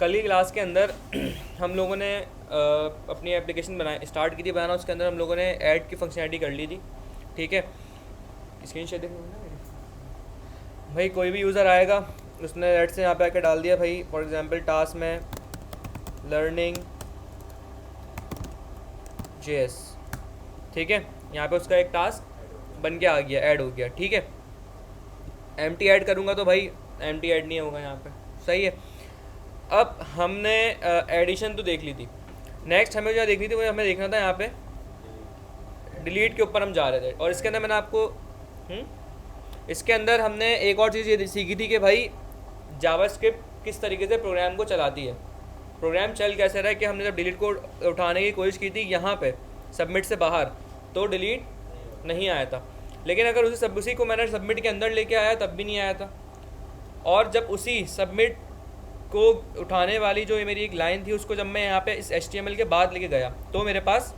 कल की क्लास के अंदर हम लोगों ने अपनी एप्लीकेशन स्टार्ट की थी बनाना। उसके अंदर हम लोगों ने ऐड की फंक्शनैलिटी कर ली थी, ठीक है। स्क्रीन शेयर देखना है मेरी भाई। कोई भी यूज़र आएगा उसने ऐड से यहाँ पे आके डाल दिया भाई, फॉर एग्जांपल टास्क में लर्निंग JS, ठीक है। यहाँ पे उसका एक टास्क बन के आ गया, ऐड हो गया, ठीक है। एम्प्टी ऐड करूँगा तो भाई एम्प्टी ऐड नहीं होगा यहाँ पे, सही है। अब हमने एडिशन तो देख ली थी। नेक्स्ट हमें जो देखनी थी वो हमें देखना था यहाँ पे डिलीट के ऊपर हम जा रहे थे। और इसके अंदर मैंने आपको इसके अंदर हमने एक और चीज़ ये सीखी थी कि भाई जावास्क्रिप्ट किस तरीके से प्रोग्राम को चलाती है, प्रोग्राम चल कैसे रहा है। कि हमने जब डिलीट को उठाने की कोशिश की थी यहाँ पे सबमिट से बाहर, तो डिलीट नहीं आया था। लेकिन अगर उसी को मैंने सबमिट के अंदर लेके आया तब भी नहीं आया था। और जब उसी सबमिट को उठाने वाली जो मेरी एक लाइन थी उसको जब मैं यहाँ पे इस HTML के बाद लेके गया तो मेरे पास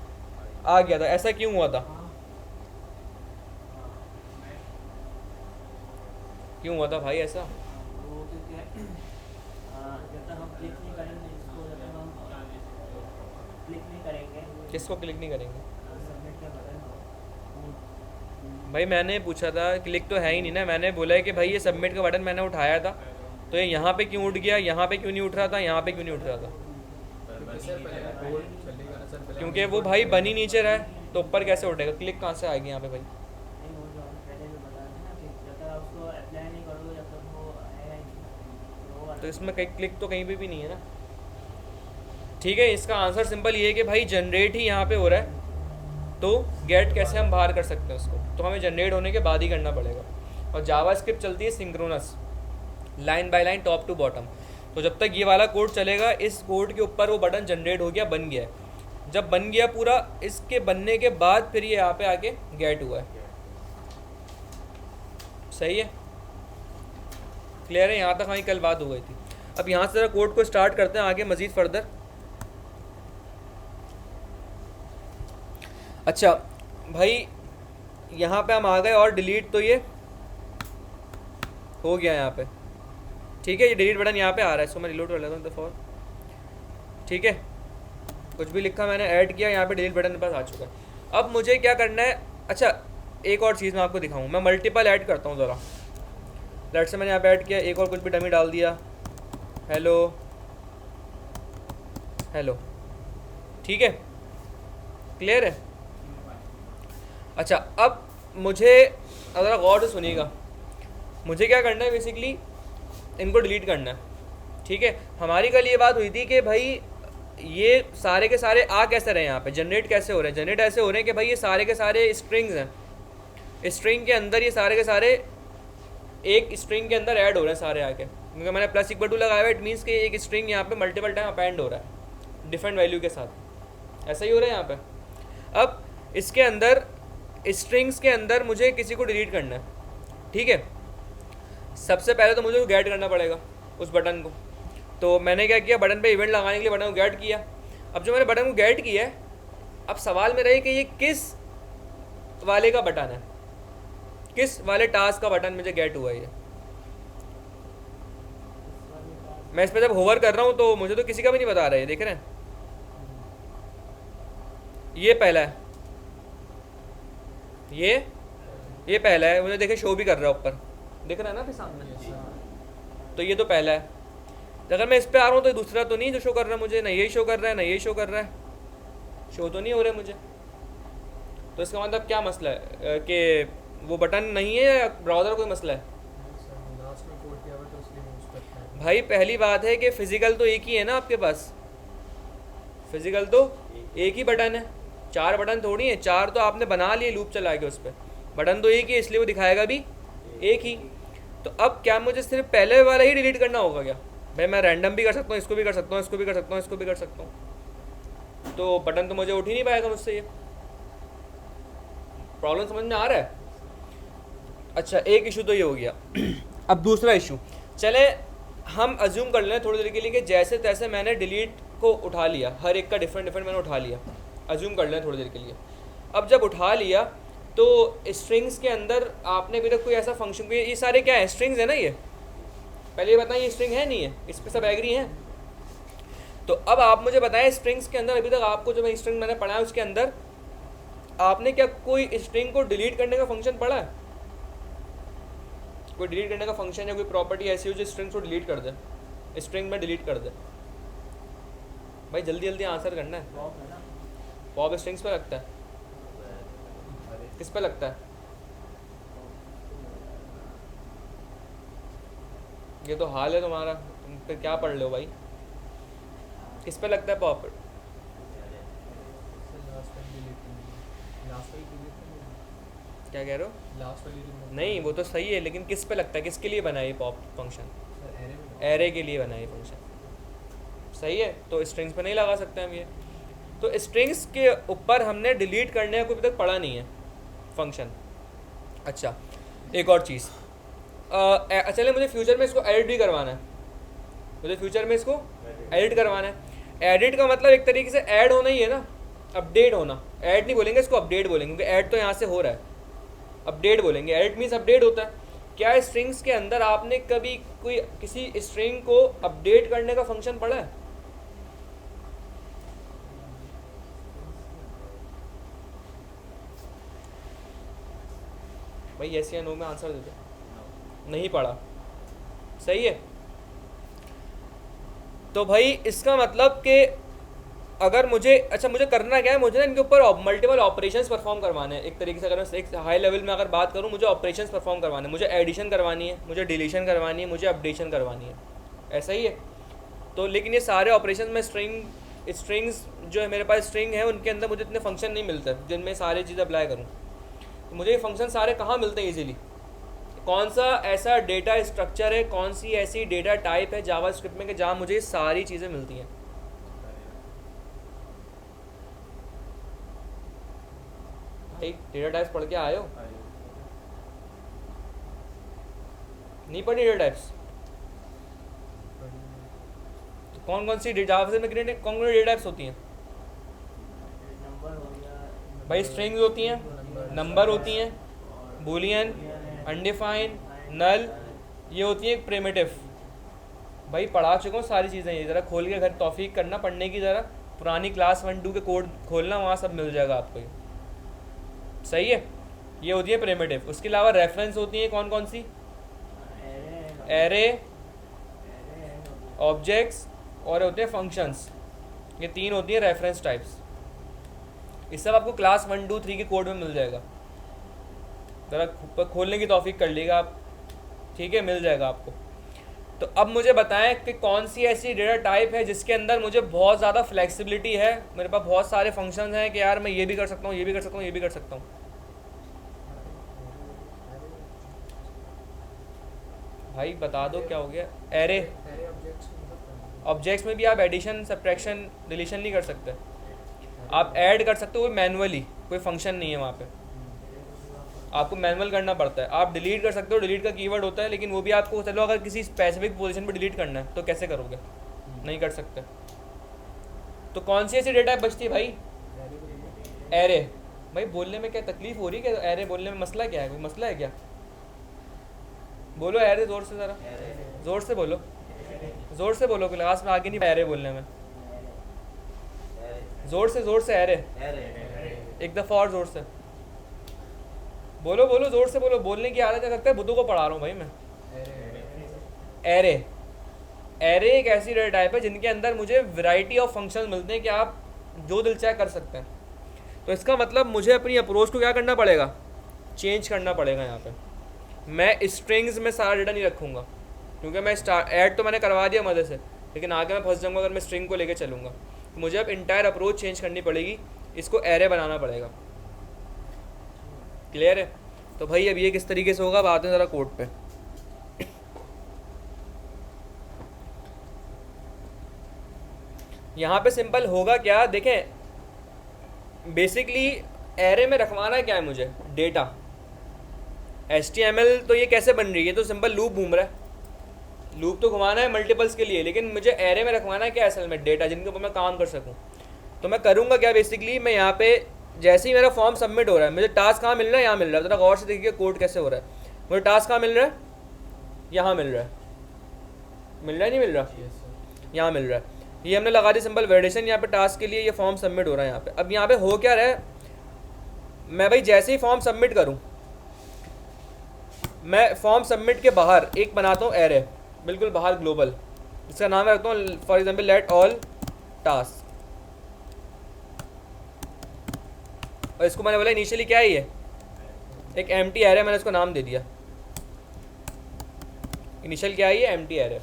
आ गया था। ऐसा क्यों हुआ था? क्यों हुआ था भाई ऐसा? किसको क्लिक नहीं करेंगे भाई? मैंने पूछा था, क्लिक तो है ही नहीं ना। मैंने बोला है कि भाई ये सबमिट का बटन मैंने उठाया था तो ये यहाँ पे क्यों उठ गया, यहाँ पे क्यों नहीं उठ रहा था, यहाँ पे क्यों नहीं उठ रहा था? क्योंकि वो भाई बन ही नीचे रहा है तो ऊपर कैसे उठेगा? क्लिक कहाँ से आएगी यहाँ पे भाई? तो इसमें कहीं क्लिक तो कहीं पे भी नहीं है ना, ठीक है। इसका आंसर सिंपल ये है कि भाई जनरेट ही यहाँ पे हो रहा है तो गेट कैसे हम बाहर कर सकते हैं उसको? तो हमें जनरेट होने के बाद ही करना पड़ेगा। और जावास्क्रिप्ट चलती है synchronous, line by line, top to bottom. तो जब तक ये वाला कोड चलेगा, इस कोड के ऊपर वो बटन जनरेट हो गया, बन गया है। जब बन गया पूरा, इसके बनने के बाद फिर ये यहाँ पे आके गेट हुआ है, सही है, क्लियर है? यहाँ तक हमारी कल बात हो गई थी। अब यहाँ से ज़रा कोड को स्टार्ट करते हैं आगे मज़ीद फर्दर। अच्छा भाई यहाँ पे हम आ गए और डिलीट तो ये हो गया यहाँ पे, ठीक है। ये डिलीट बटन यहाँ पे आ रहा है, इसको मैं रिलोड कर लेता हूँ फॉर, ठीक है। कुछ भी लिखा मैंने, ऐड किया, यहाँ पे डिलीट बटन मेरे पास आ चुका है। अब मुझे क्या करना है? अच्छा एक और चीज़ मैं आपको दिखाऊँ, मैं मल्टीपल ऐड करता हूँ ज़रा। लेट से मैंने यहाँ पे ऐड किया, एक और कुछ भी डमी डाल दिया, हेलो हेलो, ठीक है, क्लियर है? अच्छा अब मुझे ज़रा गौर से सुनिएगा, मुझे क्या करना है बेसिकली, इनको डिलीट करना है, ठीक है। हमारी कल ये बात हुई थी कि भाई ये सारे के सारे आ कैसे रहे हैं, यहाँ पे जनरेट कैसे हो रहे हैं? जनरेट ऐसे हो रहे हैं कि भाई ये सारे के सारे स्ट्रिंग्स हैं, स्ट्रिंग के अंदर ये सारे के सारे एक स्ट्रिंग के अंदर ऐड हो रहे हैं सारे आके, क्योंकि मैंने प्लस इक्वल टू लगाया हुआ है। इट मीन्स कि एक स्ट्रिंग यहाँ पे मल्टीपल टाइम अपेंड हो रहा है डिफरेंट वैल्यू के साथ, ऐसा ही हो रहा है यहाँ पे। अब इसके अंदर स्ट्रिंग्स के अंदर मुझे किसी को डिलीट करना है, ठीक है। सबसे पहले तो मुझे गेट करना पड़ेगा उस बटन को। तो मैंने क्या किया, बटन पे इवेंट लगाने के लिए बटन को गेट किया। अब जो मैंने बटन को गेट किया है, अब सवाल मेरा है कि ये किस वाले का बटन है, किस वाले टास्क का बटन मुझे गेट हुआ है ये? मैं इस पर जब होवर कर रहा हूँ तो मुझे तो किसी का भी नहीं बता रहा है, देख रहे हैं? ये पहला है, ये पहला है, मुझे देखे शो भी कर रहा है ऊपर, दिख रहा है ना फिर सामने? तो ये तो पहला है। तो अगर मैं इस पे आ रहा हूँ तो दूसरा तो नहीं जो शो कर रहा है मुझे, ना ये शो कर रहा है ना ये शो कर रहा है, शो तो नहीं हो रहा है मुझे। तो इसका मतलब क्या मसला है कि वो बटन नहीं है या ब्राउज़र कोई मसला है? भाई पहली बात है कि फिजिकल तो एक ही है ना आपके पास, फिजिकल तो एक ही बटन है, 4 बटन थोड़ी है। 4 तो आपने बना लिए लूप चला के, उस पर बटन तो एक ही है, इसलिए वो दिखाएगा भी एक ही। तो अब क्या मुझे सिर्फ पहले वाला ही डिलीट करना होगा क्या? भाई मैं रैंडम भी कर सकता हूँ, इसको भी कर सकता हूँ, इसको भी कर सकता हूँ, इसको भी कर सकता हूँ, तो बटन तो मुझे उठ ही नहीं पाएगा मुझसे। ये प्रॉब्लम समझ में आ रहा है? अच्छा एक इशू तो ये हो गया। अब दूसरा इशू, चले हम अज्यूम कर लें थोड़ी देर के लिए कि जैसे तैसे मैंने डिलीट को उठा लिया, हर एक का डिफरेंट मैंने उठा लिया, अज्यूम कर लें थोड़ी देर के लिए। अब जब उठा लिया तो स्ट्रिंग्स के अंदर आपने अभी तक कोई ऐसा फंक्शन, ये सारे क्या है? स्ट्रिंग्स है ना ये? पहले ये बताएं, ये स्ट्रिंग है नहीं है? इस पर सब एग्री हैं? तो अब आप मुझे बताएं स्ट्रिंग्स के अंदर अभी तक आपको जो मैं स्ट्रिंग मैंने पढ़ा है उसके अंदर आपने क्या कोई स्ट्रिंग को डिलीट करने का फंक्शन पढ़ा है? कोई डिलीट करने का फंक्शन या कोई प्रॉपर्टी ऐसी हो जो स्ट्रिंग्स को डिलीट कर दे, स्ट्रिंग में डिलीट कर दे? भाई जल्दी जल्दी आंसर करना है। पॉप स्ट्रिंग्स पे लगता है? किस पे लगता है? ये तो हाल है तुम्हारा, तुम फिर क्या पढ़ रहे हो भाई? किस पे लगता है पॉप? क्या कह रहे हो? नहीं वो तो सही है, लेकिन किस पे लगता है? किसके लिए बना है ये पॉप फंक्शन? एरे के लिए बना है ये फंक्शन। सही है, तो स्ट्रिंग्स पे नहीं लगा सकते हम ये। तो स्ट्रिंग्स के ऊपर हमने डिलीट करने को अभी तक पढ़ा नहीं है फंक्शन। अच्छा एक और चीज़, चलिए मुझे फ्यूचर में इसको एडिट भी करवाना है, मुझे फ्यूचर में इसको एडिट करवाना है। एडिट का मतलब एक तरीके से ऐड होना ही है ना, अपडेट होना। ऐड नहीं बोलेंगे इसको, अपडेट बोलेंगे, क्योंकि ऐड तो यहाँ से हो रहा है, अपडेट बोलेंगे। एडिट मीन्स अपडेट होता है। क्या स्ट्रिंग्स के अंदर आपने कभी कोई किसी स्ट्रिंग को अपडेट करने का फंक्शन पढ़ा है? भाई यस या नो में आंसर दे दो। नहीं पढ़ा, सही है। तो भाई इसका मतलब कि अगर मुझे, अच्छा मुझे करना क्या है, मुझे ना इनके ऊपर मल्टीपल ऑपरेशंस परफॉर्म करवाने हैं। एक तरीके से अगर मैं एक हाई लेवल में अगर बात करूँ, मुझे ऑपरेशंस परफॉर्म करवाने हैं, मुझे एडिशन करवानी है, मुझे डिलीशन करवानी है, मुझे अपडेशन करवानी है, ऐसा ही है। तो लेकिन ये सारे ऑपरेशन में स्ट्रिंग्स जो है मेरे पास स्ट्रिंग है उनके अंदर मुझे इतने फंक्शन नहीं मिलते जिनमें सारी चीज़ें अप्लाई करूँ। तो मुझे ये फंक्शन सारे कहाँ मिलते हैं ईजिली? कौन सा ऐसा डेटा स्ट्रक्चर है, कौन सी ऐसी डेटा टाइप है जावास्क्रिप्ट में कि जहाँ मुझे ये सारी चीज़ें मिलती हैं? भाई डेटा टाइप्स पढ़ के आए हो? नहीं पढ़ी डेटा टाइप्स? तो कौन कौन सी जावास्क्रिप्ट में कौन कौन सी डेटा टाइप्स होती हैं? भाई स्ट्रिंग्स होती हैं, नंबर होती हैं, बूलियन, अनडिफाइंड, नल, ये होती है एक प्रिमिटिव। भाई पढ़ा चुका हूँ सारी चीज़ें, ये ज़रा खोल के घर तौफीक करना पढ़ने की, ज़रा पुरानी क्लास 1-2 के कोड खोलना, वहाँ सब मिल जाएगा आपको ये। सही है, ये होती है प्रिमिटिव। उसके अलावा रेफरेंस होती है कौन कौन सी? एरे, ऑब्जेक्ट्स और होते हैं फंक्शंस। ये तीन होती हैं रेफरेंस टाइप्स। ये सब आपको क्लास 1-2-3 के कोड में मिल जाएगा, ज़रा खोलने की तौफीक कर लीजिएगा आप, ठीक है, मिल जाएगा आपको। तो अब मुझे बताएं कि कौन सी ऐसी डेटा टाइप है जिसके अंदर मुझे बहुत ज़्यादा फ्लेक्सिबिलिटी है, मेरे पास बहुत सारे फंक्शंस हैं कि यार मैं ये भी कर सकता हूँ, ये भी कर सकता हूँ, ये भी कर सकता हूँ। भाई बता दो क्या हो गया? एरे ऑब्जेक्ट्स में भी आप एडिशन, सब्ट्रैक्शन, डिलीशन नहीं कर सकते। आप ऐड कर सकते हो मैनुअली, कोई फंक्शन नहीं है वहाँ पे, आपको मैनुअल करना पड़ता है। आप डिलीट कर सकते हो, डिलीट का कीवर्ड होता है, लेकिन वो भी आपको, चलो अगर किसी स्पेसिफिक पोजीशन पे डिलीट करना है तो कैसे करोगे? नहीं कर सकते। तो कौन सी ऐसी डेटा बचती है भाई? एरे। भाई बोलने में क्या तकलीफ हो रही है? क्या एरे बोलने में मसला क्या है? कोई मसला है क्या? बोलो एरे जोर से, ज़रा जोर से बोलो, जोर से बोलो, क्लास में आगे नहीं एरे बोलने में, जोर से एरे, एक दफ़ा और जोर से बोलो, बोलो जोर से बोलो, बोलने की आदत लगता है बुद्धू को पढ़ा रहा हूँ भाई मैं। एरे, एरे एक ऐसी डेटा टाइप है जिनके अंदर मुझे वैरायटी ऑफ फंक्शंस मिलते हैं कि आप जो दिल चाहे कर सकते हैं। तो इसका मतलब मुझे अपनी अप्रोच को क्या करना पड़ेगा? चेंज करना पड़ेगा। यहाँ पे मैं स्ट्रिंग्स में सारा डेटा नहीं रखूँगा, क्योंकि मैं ऐड तो मैंने करवा दिया मदद से, लेकिन आगे मैं फंस जाऊँगा अगर मैं स्ट्रिंग को लेकर चलूँगा। तो मुझे अब इंटायर अप्रोच चेंज करनी पड़ेगी, इसको एरे बनाना पड़ेगा। क्लियर है? तो भाई अब ये किस तरीके से होगा, बात है ज़रा कोड पे। यहाँ पे सिंपल होगा क्या, देखें बेसिकली एरे में रखवाना क्या है मुझे? डेटा। HTML तो ये कैसे बन रही है? तो सिंपल लूप घूम रहा है, लूप तो घुमाना है मल्टीपल्स के लिए, लेकिन मुझे एरे में रखवाना है क्या असल में? डेटा, जिनके ऊपर मैं काम कर सकूँ। तो मैं करूँगा क्या बेसिकली, मैं यहाँ पे जैसे ही मेरा फॉर्म सबमिट हो रहा है, मुझे टास्क कहाँ मिल रहा है? यहाँ मिल रहा है। ज़रा गौर से देखिए कोड कैसे हो रहा है। मुझे टास्क कहाँ मिल रहा है? यहाँ मिल रहा है। मिल रहा है नहीं मिल रहा? यहाँ मिल रहा है। ये हमने लगा दी सिंपल वैलिडेशन यहाँ पे टास्क के लिए, ये फॉर्म सबमिट हो रहा है यहाँ पे। अब यहाँ पे हो क्या रहा है, मैं भाई जैसे ही फॉर्म सबमिट करूँ, मैं फॉर्म सबमिट के बाहर एक बनाता हूँ एरे, बिल्कुल बाहर ग्लोबल, इसका नाम रखता हूँ for example let all task, और इसको मैंने बोला इनिशियली क्या है ये एक एम्प्टी एरे, मैंने इसको नाम दे दिया इनिशियल क्या है ये एम्प्टी एरे।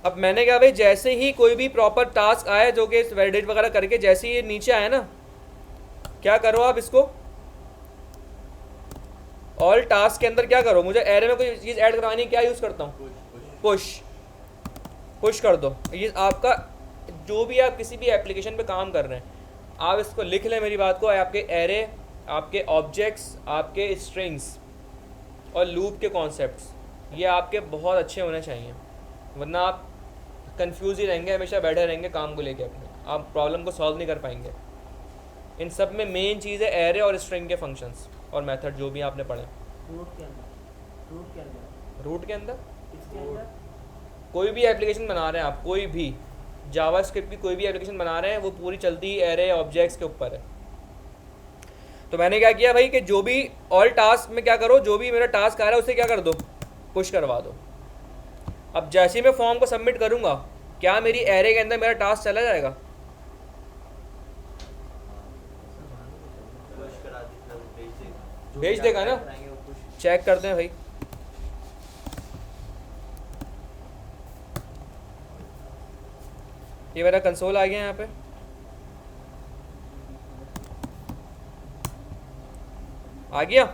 अब मैंने कहा भाई जैसे ही कोई भी प्रॉपर टास्क आया जो कि वैलिडेट वगैरह करके जैसे ही ये नीचे आया ना, क्या करो आप इसको ऑल टास्क के अंदर क्या करो, मुझे एरे में कोई चीज़ ऐड करवानी है, क्या यूज़ करता हूँ पुश कर दो। ये आपका जो भी आप किसी भी एप्लीकेशन पे काम कर रहे हैं, आप इसको लिख लें मेरी बात को, आपके एरे, आपके ऑब्जेक्ट्स, आपके स्ट्रिंग्स और लूप के कॉन्सेप्ट्स, ये आपके बहुत अच्छे होने चाहिए, वरना आप कंफ्यूज ही रहेंगे, हमेशा बैठे रहेंगे काम को लेके अपने, आप प्रॉब्लम को सॉल्व नहीं कर पाएंगे। इन सब में मेन चीज़ है एरे और स्ट्रिंग के फंक्शंस और मेथड जो भी आपने पढ़े। रूट के अंदर कोई भी एप्लीकेशन बना रहे हैं आप, कोई भी जावास्क्रिप्ट की कोई भी एप्लीकेशन बना रहे हैं, वो पूरी चलती ही एरे ऑब्जेक्ट्स के ऊपर है। तो मैंने क्या किया भाई कि जो भी ऑल टास्क में क्या करो, जो भी मेरा टास्क आ रहा है उसे क्या कर दो, पुश करवा दो। अब जैसे ही मैं फॉर्म को सबमिट करूंगा, क्या मेरी एरे के अंदर मेरा टास्क चला जाएगा? भेज देगा ना, चेक करते हैं भाई। ये मेरा कंसोल आ गया यहाँ पे, आ गया,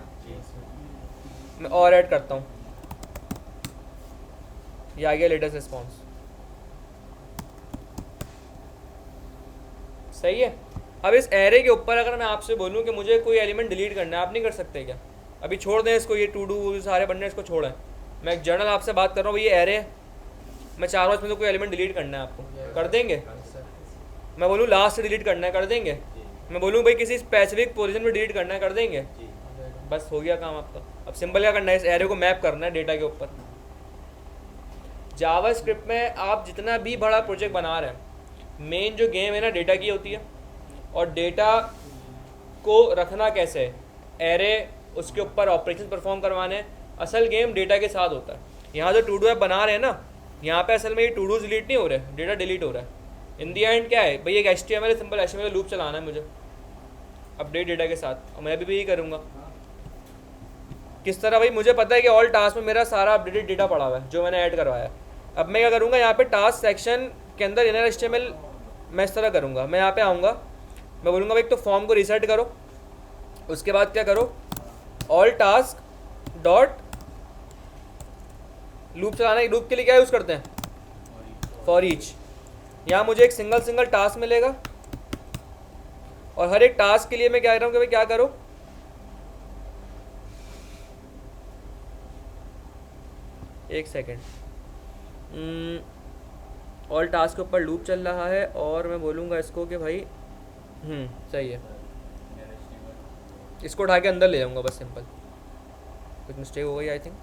मैं और ऐड करता हूँ, ये आ गया लेटेस्ट रिस्पॉन्स, सही है। अब इस एरे के ऊपर अगर मैं आपसे बोलूँ कि मुझे कोई एलिमेंट डिलीट करना है, आप नहीं कर सकते क्या? अभी छोड़ दें इसको, ये टू डू सारे बनने इसको छोड़ें, मैं एक जनरल आपसे बात कर रहा हूँ, ये एरे है, मैं चाह रहा हूँ इसमें तो कोई एलिमेंट डिलीट करना है, आपको कर देंगे? मैं बोलूँ लास्ट से डिलीट करना है, कर देंगे? मैं बोलूँ भाई किसी स्पेसिफिक पोजीशन में डिलीट करना है, कर देंगे? बस हो गया काम आपका। अब सिंपल क्या करना है, इस एरे को मैप करना है डेटा के ऊपर। जावास्क्रिप्ट में आप जितना भी बड़ा प्रोजेक्ट बना रहे हैं, मेन जो गेम है ना डेटा की होती है, और डेटा को रखना कैसे है, एरे उसके ऊपर ऑपरेशन परफॉर्म करवाने, असल गेम डेटा के साथ होता है। यहाँ जो टू डू ऐप बना रहे हैं ना, यहाँ पे असल में ये टू डूज डिलीट नहीं हो रहे, डेटा डिलीट हो रहा है। इन दी एंड क्या है भाई, एक HTML सिंपल HTML लूप चलाना है मुझे अपडेट डेटा के साथ, और मैं भी यही करूँगा। किस तरह भाई, मुझे पता है कि ऑल टास्क में मेरा सारा अपडेटेड डेटा पड़ा हुआ है जो मैंने ऐड करवाया है। अब मैं क्या करूँगा, यहाँ पे टास्क सेक्शन के अंदर इनर HTML मैं इस तरह करूँगा, मैं यहाँ पे आऊँगा, मैं बोलूँगा भाई एक तो फॉर्म को रिसेट करो, उसके बाद क्या करो, ऑल टास्क डॉट लूप चलाना, लूप के लिए क्या यूज़ करते हैं, फॉर ईच। यहाँ मुझे एक सिंगल टास्क मिलेगा, और हर एक टास्क के लिए मैं क्या कह रहा हूँ कि भाई क्या करो, एक सेकेंड, ऑल टास्क के ऊपर लूप चल रहा है, और मैं बोलूँगा इसको कि भाई सही है, इसको उठा के अंदर ले जाऊँगा बस, सिंपल। कुछ मिस्टेक हो गई आई थिंक,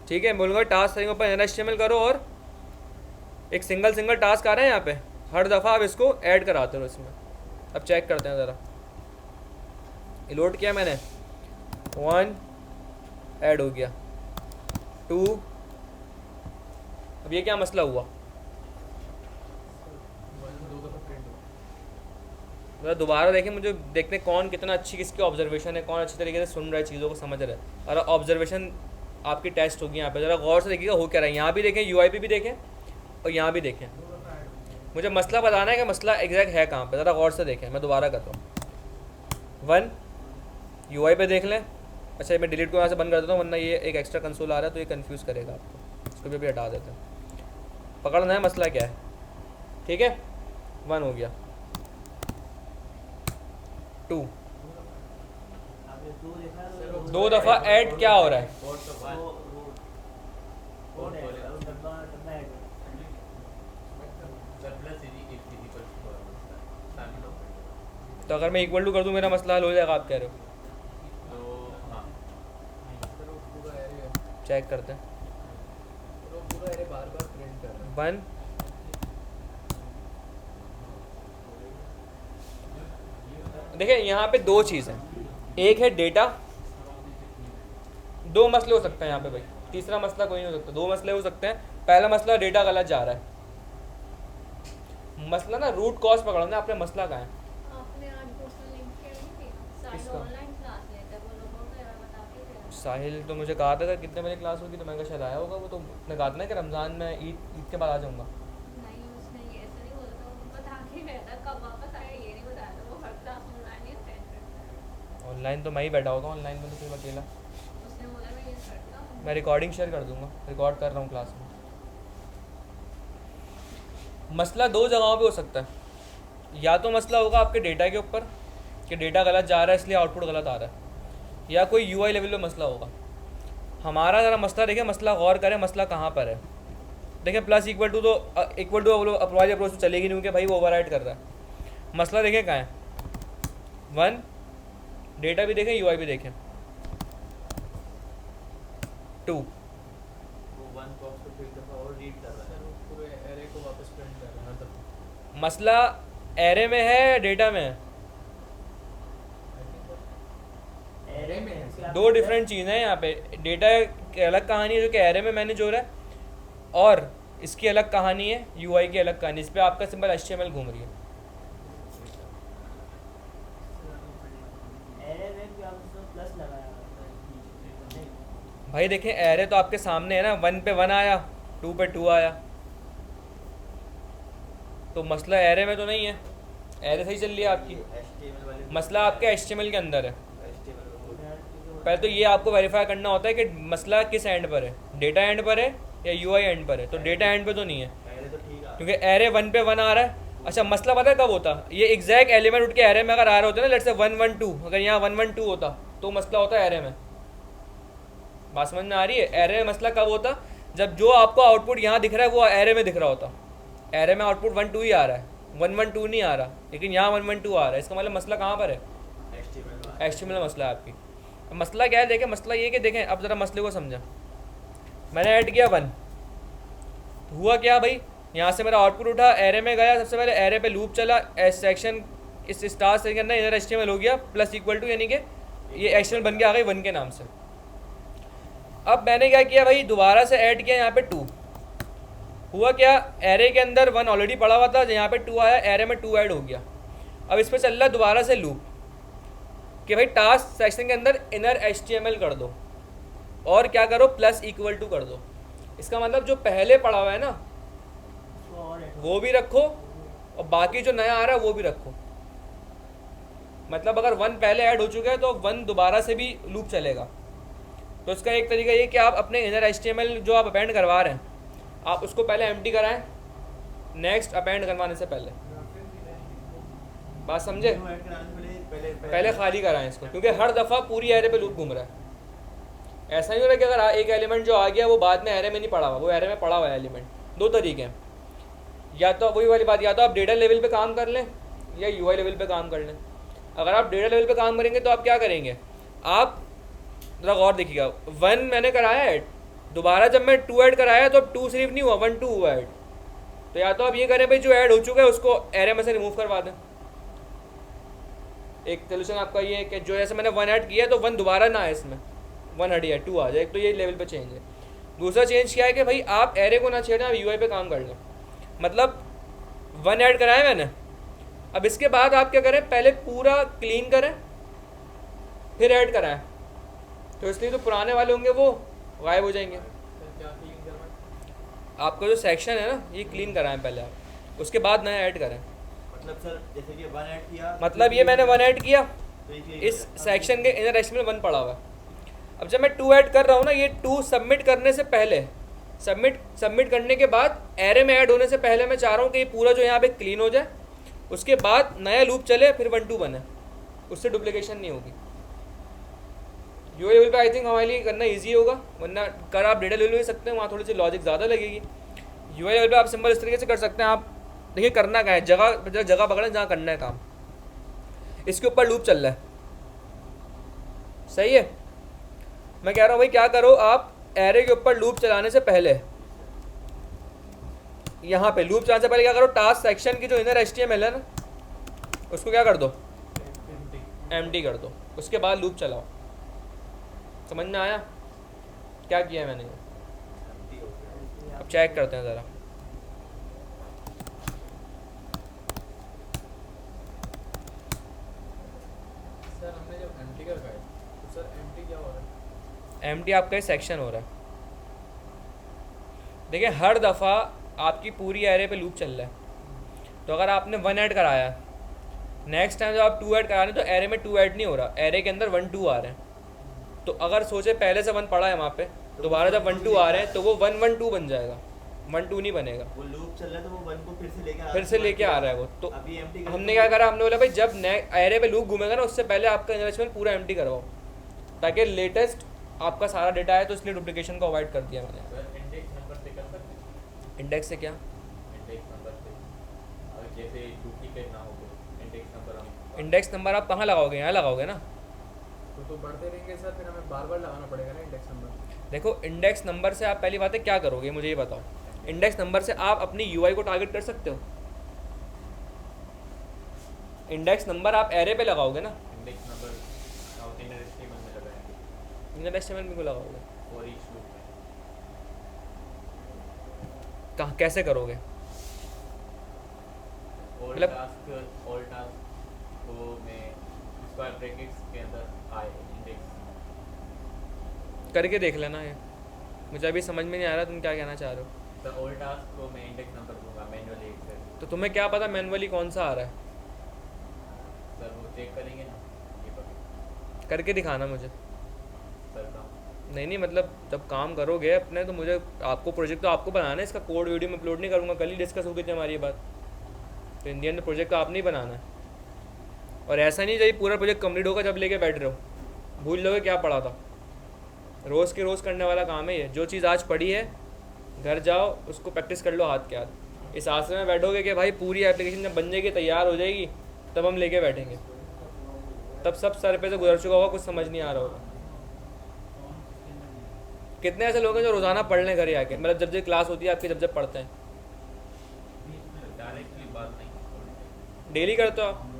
ठीक है। बोलूँगा टास्क के ऊपर HTML करो, और एक सिंगल टास्क आ रहा है यहाँ पे, हर दफ़ा आप इसको ऐड कराते हो इसमें। अब चेक करते हैं ज़रा, लोड किया मैंने, 1 ऐड हो गया, 2, अब ये क्या मसला हुआ, दोबारा देखें, मुझे देखने कौन कितना अच्छी किसकी ऑब्जर्वेशन है, कौन अच्छी तरीके से सुन रहा है, चीज़ों को समझ रहा है। और ऑब्जर्वेशन आपकी टेस्ट होगी यहाँ पे, ज़रा गौर से देखिएगा हो क्या रहा है। यहाँ भी देखें, UI भी देखें, और यहाँ भी देखें, मुझे मसला बताना है कि मसला एग्जैक्ट है कहाँ पे, ज़रा गौर से देखें। मैं दोबारा करता हूँ, 1 UI पे देख लें। अच्छा, मैं डिलीट को यहाँ से बंद कर देता हूँ, वरना ये एक एक्स्ट्रा कंसोल आ रहा है तो ये कंफ्यूज करेगा आपको, इसको भी हटा देते हैं। पकड़ना है मसला क्या है, ठीक है। 1 हो गया, 2, 2 दफ़ा ऐड क्या हो रहा है, तो अगर मैं इक्वल टू कर दूं मेरा मसला हल हो जाएगा, आप कह रहे हो? चेक करते हैं। पूरा एरे बार बार प्रिंट कर रहा है। 1 देखिए यहाँ पे दो चीज़ हैं, एक है डेटा, दो मसले हो सकते हैं यहाँ पे भाई, तीसरा मसला कोई नहीं हो सकता, दो मसले हो सकते हैं। पहला मसला डेटा गलत जा रहा है, मसला ना रूट कॉज पकड़ना, आपने मसला कहाँ है। आपने आज पर्सनल लिंक शेयर नहीं किया? साहिल किसका? ऑनलाइन क्लास लेता है, वो लोगों को जरा बताते थे। साहिल तो मुझे कहा था कितने बजे क्लास होगी, तो मैं कहा शायद आया होगा वो, तो उसने कहा था ना कि रमज़ान में ईद के बाद आ जाऊँगा। नहीं, उसने ये ऐसा नहीं बोला था, वो बता के गया था, कब वापस आया ये नहीं बताया था। वो हर क्लास ऑनलाइन ही अटेंड करता है। ऑनलाइन तो मैं ही बैठा होता हूँ, ऑनलाइन में तो सिर्फ अकेला। उसने बोला मैं ये करता हूँ। मैं रिकॉर्डिंग शेयर कर दूंगा, रिकॉर्ड कर रहा हूँ क्लास में। मसला दो जगहों पे हो सकता है, या तो मसला होगा आपके डेटा के ऊपर कि डेटा गलत जा रहा है इसलिए आउटपुट गलत आ रहा है, या कोई यूआई लेवल पे मसला होगा। हमारा ज़रा मसला देखें, मसला गौर करें, मसला कहाँ पर है। देखें प्लस इक्वल टू तो इक्वल टू अप्रोच अप्रोच तो चलेगी नहीं, क्योंकि भाई वो ओवरराइड कर रहा है। मसला देखें कहाँ है, 1 डेटा भी देखें, यूआई भी देखें, 2 वो वन बॉक्स को फिर दफा और रीड कर रहा सर है। वो पूरे एरे को वापस प्रिंट कर रहा है हर दफा। मसला एरे में है या डेटा में है? एरे में है सर। दो डिफरेंट चीज़ें हैं यहाँ पे। डेटा की अलग कहानी है जो कि एरे में मैनेज हो रहा है, और इसकी अलग कहानी है, यूआई की अलग कहानी। इस पर आपका सिंपल HTML घूम रही है। एरे में भी आप उसमें प्लस लगाया हुआ है। भाई देखें एरे तो आपके सामने है ना, 1 पे 1 आया, 2 पे 2 आया, तो मसला एरे में तो नहीं है, एरे सही चल रही है आपकी, HTML वाले मसला आपके HTML के अंदर है। HTML को पहले तो ये आपको वेरीफाई करना होता है कि मसला किस एंड पर है, डेटा एंड पर है या यूआई एंड पर है। तो डेटा एंड पे तो नहीं है, पहले तो ठीक है। क्योंकि एरे 1 पे 1 आ रहा है। अच्छा मसला पता है कब होता, ये एग्जैक्ट एलिमेंट उठ के एरे में अगर आ रहे होते ना, लेट्स से 1 1 2, अगर यहाँ 1 1 2 होता तो मसला होता है एरे में। बात समझ में आ रही है? एरे में मसला कब होता, जब जो आपको आउटपुट यहाँ दिख रहा है वो एरे में दिख रहा होता। एरे में आउटपुट 1 2 ही आ रहा है, 1 1 2 नहीं आ रहा, लेकिन यहाँ 1 1 2 आ रहा है। इसका मतलब मसला कहाँ पर है? HTML में मसला है आपकी। अब मसला क्या है देखें, मसला ये कि देखें, अब ज़रा मसले को समझें। मैंने ऐड किया 1, तो हुआ क्या भाई, यहाँ से मेरा आउटपुट उठा, एरे में गया, सबसे पहले एरे पे लूप चला, एस सेक्शन इस स्टार से करना इधर HTML हो गया प्लस इक्वल टू, यानी कि ये HTML बन के आ गई 1 के नाम से। अब मैंने क्या किया भाई, दोबारा से ऐड किया यहाँ पे 2। हुआ क्या, एरे के अंदर 1 ऑलरेडी पड़ा हुआ था, यहाँ पे 2 आया, एरे में 2 ऐड हो गया। अब इस पर चल रहा दोबारा से लूप कि भाई टास्क सेक्शन के अंदर इनर HTML कर दो, और क्या करो, प्लस इक्वल टू कर दो। इसका मतलब जो पहले पड़ा हुआ है ना वो भी रखो, और बाकी जो नया आ रहा है वो भी रखो। मतलब अगर 1 पहले ऐड हो चुका है तो 1 दोबारा से भी लूप चलेगा। तो इसका एक तरीका ये कि आप अपने इनर HTML जो आप अपेंड करवा रहे हैं, आप उसको पहले एम्प्टी कराएं, नेक्स्ट अपेंड करवाने से पहले। बात समझे? पहले खाली कराएं इसको, क्योंकि हर दफ़ा पूरी एरे पे लूप घूम रहा है। ऐसा नहीं हो रहा कि अगर एक एलिमेंट जो आ गया वो बाद में एरे में नहीं पड़ा हुआ, वो एरे में पड़ा हुआ है एलिमेंट। दो तरीके हैं, या तो वही वाली बात, या तो आप डेटा लेवल पे काम कर लें या यूआई लेवल पे काम कर लें। अगर आप डेटा लेवल पे काम करेंगे तो आप क्या करेंगे, आप ज़रा गौर देखिएगा, 1 मैंने कराया ऐड, दोबारा जब मैं 2 ऐड कराया तो अब 2 सिर्फ नहीं हुआ, 1 2 हुआ ऐड। तो या तो आप ये करें भाई, जो ऐड हो चुका है उसको एरे में से रिमूव करवा दें। एक सोल्यूशन आपका ये है कि जो जैसे मैंने 1 ऐड किया तो 1 दोबारा ना आए, इसमें 1 हट गया, 2 आ जाए। एक तो ये लेवल पे चेंज है। दूसरा चेंज क्या है कि भाई आप एरे को ना छेड़ें, आप यूआई पे काम कर लें। मतलब 1 ऐड कराया मैंने, अब इसके बाद आप क्या करें, पहले पूरा क्लीन करें फिर ऐड कराएं। तो इसलिए जो पुराने वाले होंगे वो गायब हो जाएंगे। सर क्या क्लीन करवाएं? आपका जो सेक्शन है ना ये क्लीन कराएं पहले आप, उसके बाद नया ऐड करें। मतलब सर जैसे कि 1 ऐड किया, मतलब ये मैंने 1 ऐड किया, तो ये इस सेक्शन के इनर HTML 1 पड़ा हुआ है। अब जब मैं 2 ऐड कर रहा हूँ ना, ये 2 सबमिट करने से पहले, सबमिट करने के बाद, एरे में ऐड होने से पहले मैं चाह रहा हूँ कि ये पूरा जो यहाँ पे क्लीन हो जाए, उसके बाद नया लूप चले, फिर 1 2 बने, उससे डुप्लीकेशन नहीं होगी। यूआई लेवल पे आई थिंक हमारे लिए करना ईजी होगा, वरना कर आप डेटा लेवल भी सकते हैं, वहाँ थोड़ी सी लॉजिक ज़्यादा लगेगी। यूआई लेवल पे आप सिंपल इस तरीके से कर सकते हैं। आप देखिए करना क्या है, जगह पकड़ें जहाँ करना है काम। इसके ऊपर लूप चल रहा है, सही है। मैं कह रहा हूँ भाई क्या करो, आप एरे के ऊपर लूप चलाने से पहले, यहाँ पे लूप चलाने से पहले क्या करो, टास्क सेक्शन की जो इनर HTML है ना, उसको क्या कर दो, एम्प्टी कर दो, उसके बाद लूप चलाओ। समझ में आया क्या किया है मैंने? अब चेक करते हैं ज़रा। सर हमने जब एम्प्टी का लगाया तो सर एम्प्टी क्या हो रहा है? एम्प्टी आपका सेक्शन हो रहा है। देखिए हर दफ़ा आपकी पूरी एरे पे लूप चल रहा है, तो अगर आपने 1 ऐड कराया, नेक्स्ट टाइम जब आप 2 ऐड करा रहे हैं तो एरे में 2 ऐड नहीं हो रहा, एरे के अंदर 1 2 आ रहे हैं। तो अगर सोचे पहले से 1 पड़ा है वहाँ पे, दोबारा जब 1 2 आ रहे हैं तो वो 1 1 2 बन जाएगा, 1 2 नहीं बनेगा। वो लूप चल रहा है तो वो 1 को फिर से लेके आ रहा है वो। तो अभी एम्प्टी हमने क्या करा, हमने बोला भाई जब एरे पे लूप घूमेगा ना उससे पहले आपका इन्वेस्टमेंट पूरा एम्प्टी करवाओ, ताकि लेटेस्ट आपका सारा डेटा है, तो इसलिए डुप्लीकेशन को अवॉइड कर दिया मैंने। सर इंडेक्स नंबर से कर सकते हैं? इंडेक्स से क्या? इंडेक्स नंबर से अगर जैसे डुप्लीकेट ना हो तो इंडेक्स नंबर हम इंडेक्स नंबर आप कहाँ लगाओगे? यहाँ लगाओगे ना। तो बढ़ते रहेंगे सर, फिर हमें बार बार लगाना पड़ेगा ना इंडेक्स नंबर। देखो इंडेक्स नंबर से आप पहली बात है क्या करोगे मुझे ये बताओ। इंडेक्स नंबर से आप अपनी यूआई को टारगेट कर सकते हो। इंडेक्स नंबर आप एरे पे लगाओगे ना, इंडेक्स नंबर इनर एचटीएमएल में लगाएंगे इनर HTML में क्यों लगाओगे? फॉर ईच लूप में। कहाँ कैसे करोगे? ऑल मतलब- टास्क को मैं स्क्वायर ब्रैकेट्स के अंदर आए इंडेक्स। करके देख लेना ये, मुझे अभी समझ में नहीं आ रहा तुम क्या कहना चाह रहे हो। सर ऑल टास्क को मैं इंडेक्स नंबर दूंगा मैन्युअली से। तो तुम्हें क्या पता मैनुअली कौन सा आ रहा है? सर वो चेक करेंगे ना ये पर करके दिखाना मुझे। सर का नहीं मतलब जब काम करोगे अपने तो मुझे, आपको प्रोजेक्ट तो आपको बनाना है, इसका कोड वीडियो में अपलोड नहीं करूँगा, कल ही डिस्कस हो गई थी हमारी ये बात। तो इन दी एंड प्रोजेक्ट तो आपने ही बनाना है, और ऐसा नहीं चाहिए पूरा प्रोजेक्ट कंप्लीट होगा जब लेके बैठ रहे हो भूल लोगे क्या पढ़ा था। रोज़ के रोज़ करने वाला काम है ये। जो चीज़ आज पढ़ी है घर जाओ उसको प्रैक्टिस कर लो हाथ के हाथ। इस आसरे में बैठोगे कि भाई पूरी एप्लीकेशन जब बन जाएगी तैयार हो जाएगी तब हम लेके बैठेंगे, तब सब सर पे से गुजर चुका होगा, कुछ समझ नहीं आ रहा होगा। कितने ऐसे लोग हैं जो रोज़ाना पढ़ लें घर आके, मतलब जब क्लास होती है आपकी जब पढ़ते हैं? डायरेक्टली बात नहीं डेली करते हो आप?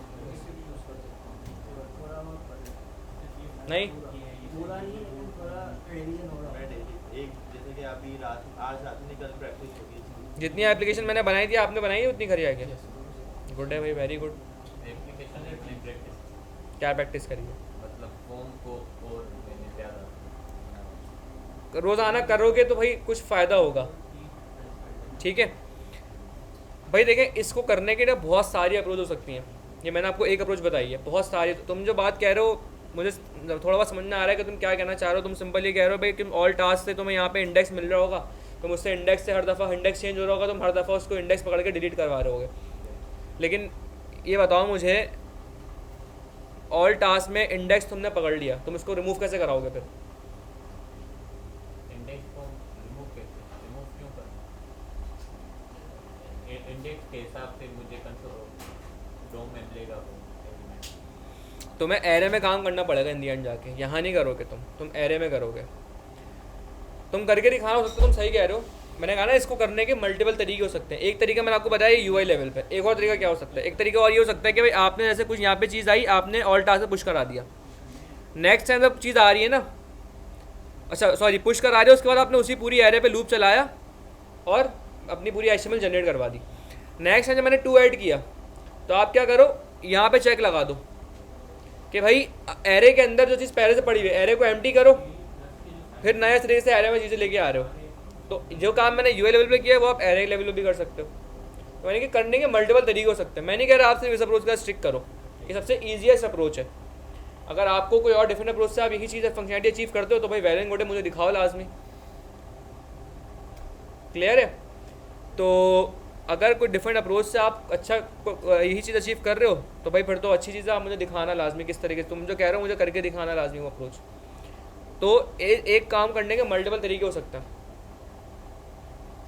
नहीं पूरा नहीं लेकिन थोड़ा रिवीजन हो रहा है। एक जैसे कि अभी आज रात में कल प्रैक्टिस होगी। जितनी एप्लीकेशन मैंने बनाई थी आपने बनाई है उतनी घर आके? गुड है भाई, वेरी गुड। एप्लीकेशन अपनी प्रैक्टिस क्या प्रैक्टिस करी है? मतलब फॉर्म को और मैंने ज़्यादा रोज़ाना करोगे तो भाई कुछ फ़ायदा होगा, ठीक है भाई। देखें इसको करने के लिए बहुत सारी अप्रोच हो सकती हैं, ये मैंने आपको एक अप्रोच बताई है, बहुत सारी। तुम जो बात कह रहे हो मुझे थोड़ा बहुत समझ में आ रहा है कि तुम क्या कहना चाह रहे हो। तुम सिंपल ये कह रहे हो भाई तुम ऑल टास्क से तुम्हें यहाँ पे इंडेक्स मिल रहा होगा, तुम उससे इंडेक्स से हर दफ़ा इंडेक्स चेंज हो रहा होगा, तुम हर दफ़ा उसको इंडेक्स पकड़ के डिलीट करवा रहे होगे। लेकिन ये बताओ मुझे, ऑल टास्क में इंडेक्स तुमने पकड़ लिया, तुम इसको रिमूव कैसे कराओगे फिर? इंडेक्स को रिमूव क्यों करना? इंडेक्स के हिसाब से मुझे कंट्रोल डोम में मिलेगा वो एलिमेंट। तुम्हें एरे में काम करना पड़ेगा इन दी एंड जाके, यहाँ नहीं करोगे तुम एरे में करोगे। तुम करके दिखाना हो सकता है, तुम सही कह रहे हो। मैंने कहा ना इसको करने के मल्टीपल तरीके हो सकते हैं। एक तरीका मैंने आपको बताया यूआई लेवल पे, एक और तरीका क्या हो सकता है, एक तरीका और ये हो सकता है कि भाई आपने जैसे कुछ यहाँ पे चीज़ आई, आपने ऑल टास्क से पुश करा दिया, नेक्स्ट टाइम जब चीज़ आ रही है ना, अच्छा सॉरी पुश करा रही है, उसके बाद आपने उसी पूरी एरे पे लूप चलाया और अपनी पूरी HTML जनरेट करवा दी। नेक्स्ट टाइम जब मैंने 2 ऐड किया तो आप क्या करो, यहाँ पे चेक लगा दो कि भाई एरे के अंदर जो चीज़ पहले से पड़ी हुई है एरे को एम्प्टी करो, फिर नए सिरे से एरे में चीज़ें लेके आ रहे हो। तो जो काम मैंने यूआई लेवल पे किया है वो आप एरे लेवल पे भी कर सकते हो। तो मैंने कि करने के मल्टीपल तरीके हो सकते हैं। मैं नहीं कह रहा आप सिर्फ इस अप्रोच का स्टिक करो, ये सबसे ईजीएस्ट अप्रोच है। अगर आपको कोई और डिफरेंट अप्रोच से आप यही चीज़ फंक्शनलिटी अचीव करते हो तो भाई वेल एंड गुड है, मुझे दिखाओ लाजमी। क्लियर है? तो अगर कोई डिफरेंट अप्रोच से आप अच्छा यही चीज़ अचीव कर रहे हो तो भाई फिर तो अच्छी चीज़ है, आप मुझे दिखाना लाजमी किस तरीके से। तुम जो कह रहे हो मुझे करके दिखाना लाजमी वो अप्रोच। तो एक काम करने के मल्टीपल तरीके हो सकते हैं।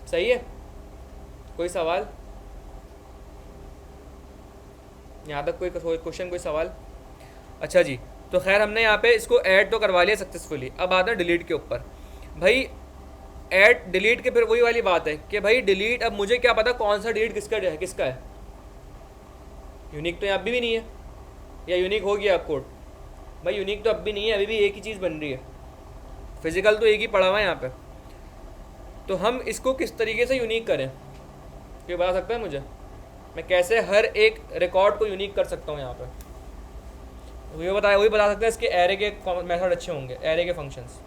सही है? कोई सवाल यहाँ तक? कोई क्वेश्चन, कोई सवाल? अच्छा जी, तो खैर हमने यहाँ पे इसको ऐड तो करवा लिया सक्सेसफुली। अब आते हैं डिलीट के ऊपर। भाई ऐड डिलीट के फिर वही वाली बात है कि भाई डिलीट, अब मुझे क्या पता कौन सा डिलीट किसका है। यूनिक तो यहाँ अभी भी नहीं है, या यूनिक हो गया कोड? भाई यूनिक तो अब भी नहीं है, अभी भी एक ही चीज़ बन रही है, फिजिकल तो एक ही पड़ा हुआ है यहाँ पे। तो हम इसको किस तरीके से यूनिक करें, ये बता सकता है मुझे? मैं कैसे हर एक रिकॉर्ड को यूनिक कर सकता हूँ यहाँ पे? वही बता सकते हैं इसके एरे के मेथड अच्छे होंगे, एरे के फंक्शंस।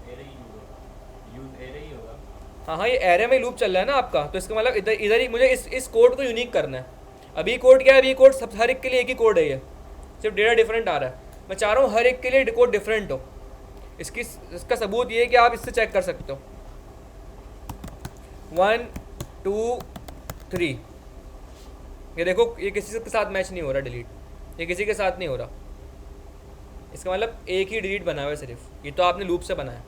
एरे ही होगा, यूज एरे ही होगा। हाँ, ये एरे में लूप चल रहा है ना आपका, तो इसका मतलब इधर ही मुझे इस कोड को यूनिक करना है। अभी कोड क्या है? अभी कोड सब हर एक के लिए एक ही कोड है, ये सिर्फ डेटा डिफरेंट आ रहा है। मैं चाह रहा हूँ हर एक के लिए कोड डिफरेंट हो। इसका सबूत ये है कि आप इससे चेक कर सकते हो। 1 2 3, ये देखो ये किसी के साथ मैच नहीं हो रहा डिलीट, ये किसी के साथ नहीं हो रहा। इसका मतलब एक ही डिलीट बना हुआ है सिर्फ, ये तो आपने लूप से बनाया।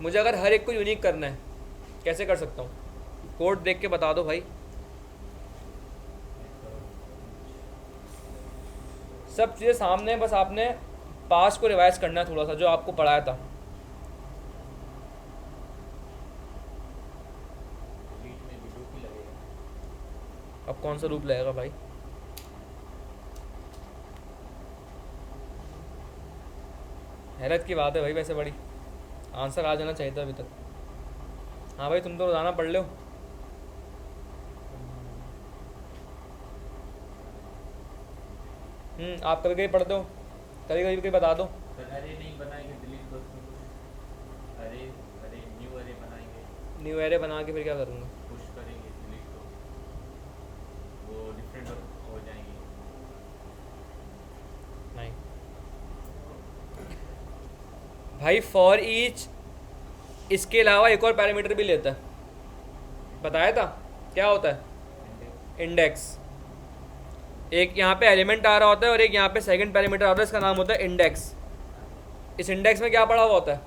मुझे अगर हर एक को यूनिक करना है, कैसे कर सकता हूँ? कोड देख के बता दो भाई। सब चीज़ें सामने हैं, बस आपने पास्ट को रिवाइज करना है थोड़ा सा, जो आपको पढ़ाया था। डिलीट में भी लूप ही लगेगा। अब कौन सा लूप लगेगा भाई? हैरत की बात है भाई, वैसे बड़ी आंसर आ जाना चाहिए था अभी तक। हाँ भाई, तुम तो रोजाना पढ़ लो। आप कभी कभी पढ़ते हो, कभी कभी बता दो। पर अरे नहीं बनाएंगे डिलीट कर दूंगा। अरे अरे न्यू अरे बनाएंगे, न्यू एरे बना के फिर क्या करूँगा? पुश करेंगे डिलीट को, वो डिफरेंट हो जाएंगे। नहीं भाई, फॉर ईच इसके अलावा एक और पैरामीटर भी लेता है, बताया था क्या होता है? इंडेक्स। एक यहाँ पे एलिमेंट आ रहा होता है और एक यहाँ पे सेकंड पैरामीटर आ रहा है, इसका नाम होता है इंडेक्स। इस इंडेक्स में क्या पड़ा हुआ होता है?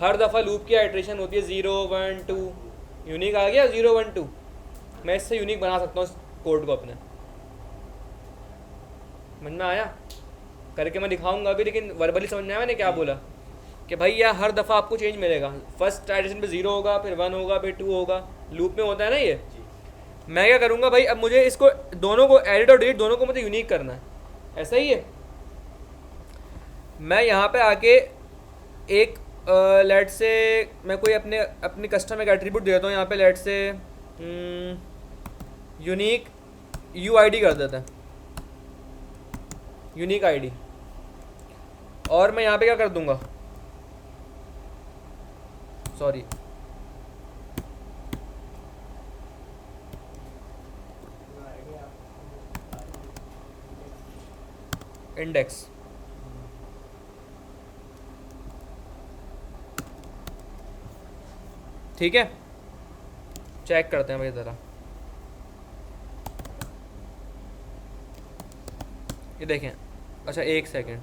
हर दफ़ा लूप की आइट्रेशन होती है 0 1 2। यूनिक आ गया 0 1 2, मैं इससे यूनिक बना सकता हूँ इस कोड को अपने। समझ में आया? करके मैं दिखाऊंगा अभी, लेकिन वर्बली समझ में आया मैंने क्या बोला? कि भाई यार हर दफ़ा आपको चेंज मिलेगा। फर्स्ट आइट्रेशन पे 0 होगा, फिर 1 होगा, फिर 2 होगा। लूप में होता है ना ये। मैं क्या करूँगा भाई, अब मुझे इसको दोनों को एडिट और डिलीट दोनों को मुझे यूनिक करना है, ऐसा ही है। मैं यहाँ पे आके एक लेट से मैं कोई अपनी कस्टम एक एट्रीब्यूट देता हूँ, यहाँ पे लेट से यूनिक UID कर देता है, यूनिक ID। और मैं यहाँ पे क्या कर दूँगा, सॉरी इंडेक्स। ठीक है, चेक करते हैं भाई ज़रा। ये देखें, अच्छा एक सेकेंड,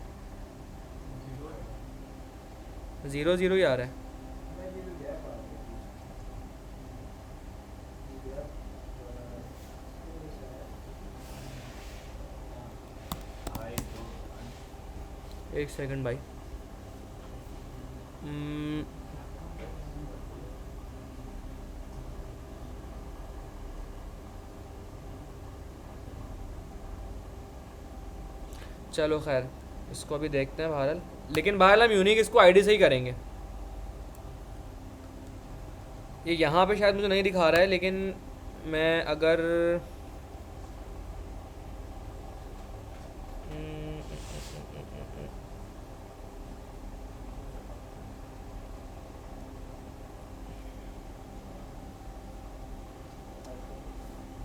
0 0 ही आ रहा है। एक सेकंड भाई। चलो खैर, इसको अभी देखते हैं बहरहाल, लेकिन बहरहाल हम यूनिक इसको आईडी से ही करेंगे। ये यहाँ पे शायद मुझे नहीं दिखा रहा है, लेकिन मैं अगर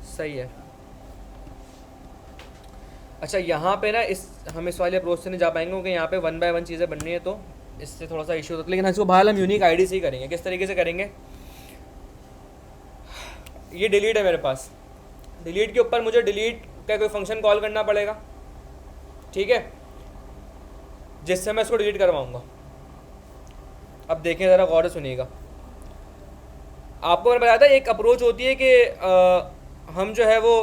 सही है। अच्छा, यहाँ पे ना हम इस वाले अप्रोच से नहीं जा पाएंगे, क्योंकि यहाँ पे 1 बाय 1 चीज़ें बननी है, तो इससे थोड़ा सा इशू होता है। लेकिन इसको बहरहाल हम यूनिक आईडी से ही करेंगे। किस तरीके से करेंगे? ये डिलीट है मेरे पास, डिलीट के ऊपर मुझे डिलीट का कोई फंक्शन कॉल करना पड़ेगा, ठीक है, जिससे मैं इसको डिलीट करवाऊँगा। अब देखें ज़रा गौर से सुनिएगा। आपको मैंने बताया था एक अप्रोच होती है कि हम जो है वो,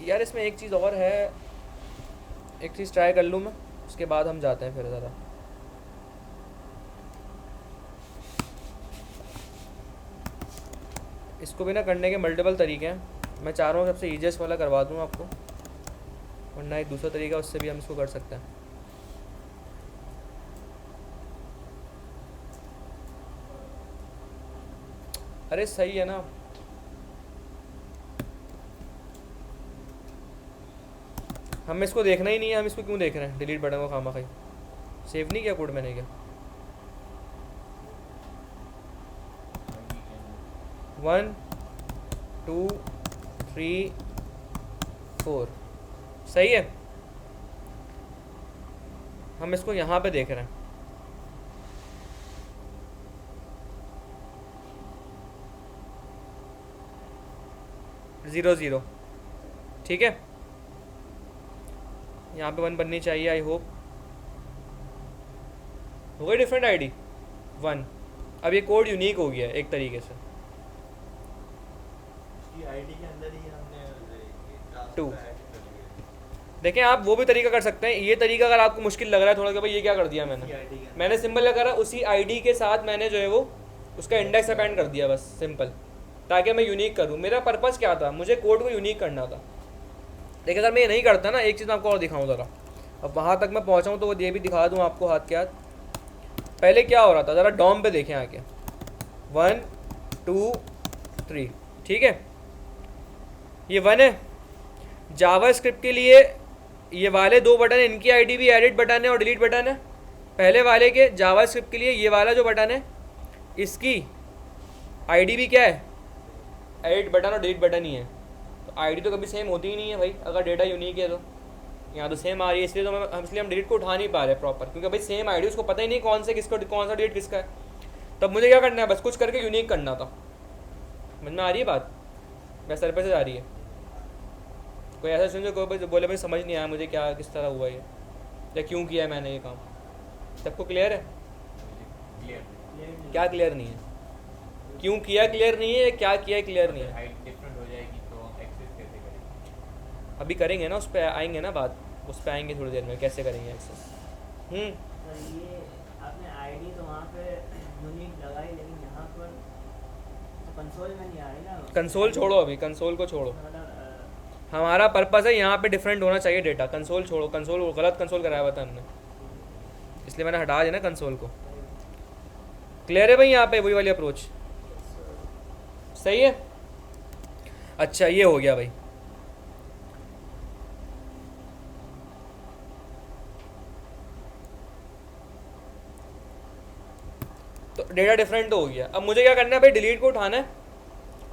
यार इसमें एक चीज़ और है, एक चीज़ ट्राई कर लूँ मैं, उसके बाद हम जाते हैं फिर ज़रा। इसको भी ना करने के मल्टीपल तरीके हैं, मैं चाह रहा हूँ सबसे ईजिएस्ट वाला करवा दूँ आपको, वरना एक दूसरा तरीका उससे भी हम इसको कर सकते हैं। अरे सही है ना, हमें इसको देखना ही नहीं है, हम इसको क्यों देख रहे हैं? डिलीट बटन को खामा खाई सेव नहीं किया कोड मैंने क्या? 1 2 3 4 सही है। हम इसको यहाँ पे देख रहे हैं, ज़ीरो ज़ीरो, ठीक है। यहाँ पे 1 बननी चाहिए, आई होप हो गई डिफरेंट आईडी 1। अब ये कोड यूनिक हो गया है एक तरीके से। उसकी आईडी के अंदर ही हमने क्लास Two. को ऐड कर दिया। देखें आप वो भी तरीका कर सकते हैं, ये तरीका अगर आपको मुश्किल लग रहा है थोड़ा कि भाई ये क्या कर दिया उसकी मैंने, आईडी के अंदर मैंने सिंपल क्या करा, उसी आईडी के साथ मैंने जो है वो उसका इंडेक्स अपेंड कर दिया बस, सिंपल, ताकि मैं यूनिक करूँ। मेरा पर्पस क्या था, मुझे कोड को यूनिक करना था। लेकिन अगर मैं ये नहीं करता ना, एक चीज़ मैं आपको और दिखाऊँ ज़रा, अब वहाँ तक मैं पहुँचाऊँ तो वो ये भी दिखा दूँ आपको हाथ के हाथ। पहले क्या हो रहा था, ज़रा डॉम पे देखें आके, 1 2 3, ठीक है, ये 1 है। जावा स्क्रिप्ट के लिए ये वाले 2 बटन है, इनकी आईडी भी एडिट बटन है और डिलीट बटन है। पहले वाले के जावा स्क्रिप्ट के लिए ये वाला जो बटन है, इसकी आईडी भी क्या है, एडिट बटन और डिलीट बटन ही है। तो आईडी तो कभी सेम होती ही नहीं है भाई, अगर डेटा यूनिक है तो। यहाँ तो सेम आ रही है, इसलिए तो हम डिलीट को उठा नहीं पा रहे प्रॉपर, क्योंकि भाई सेम आईडी, उसको पता ही नहीं कौन सा डिलीट किसका है। तब मुझे क्या करना है, बस कुछ करके यूनिक करना था। समझ में आ रही है बात? वैसे सर पे से आ रही है। कोई ऐसा सुन जो कोई बोले भाई समझ नहीं आया मुझे क्या किस तरह हुआ ये, या क्यों किया है मैंने ये काम। सबको क्लियर है? क्लियर क्या क्लियर नहीं है? क्यों किया क्लियर नहीं है, क्या किया क्लियर नहीं है? हाइट डिफरेंट हो जाएगी तो हम एक्सेस कैसे करेंगे? अभी करेंगे ना, उस पर आएंगे ना बात, उस पर आएंगे थोड़ी देर में, कैसे करेंगे एक्सेस। सर ये आपने आईडी तो वहाँ पे यूनिक लगाई, लेकिन यहाँ पर तो कंसोल में नहीं आ रही ना। कंसोल छोड़ो, अभी कंसोल को छोड़ो, मतलब हमारा पर्पस है यहाँ पे डिफरेंट होना चाहिए डेटा। कंसोल छोड़ो, कंसोल गलत कंसोल कराया हुआ था हमने, इसलिए मैंने हटा दिया ना कंसोल को। क्लियर है भाई यहाँ पे वही वाली अप्रोच? सही है। अच्छा ये हो गया भाई। तो डेटा डिफरेंट तो हो गया। अब मुझे क्या करना है भाई, डिलीट को उठाना है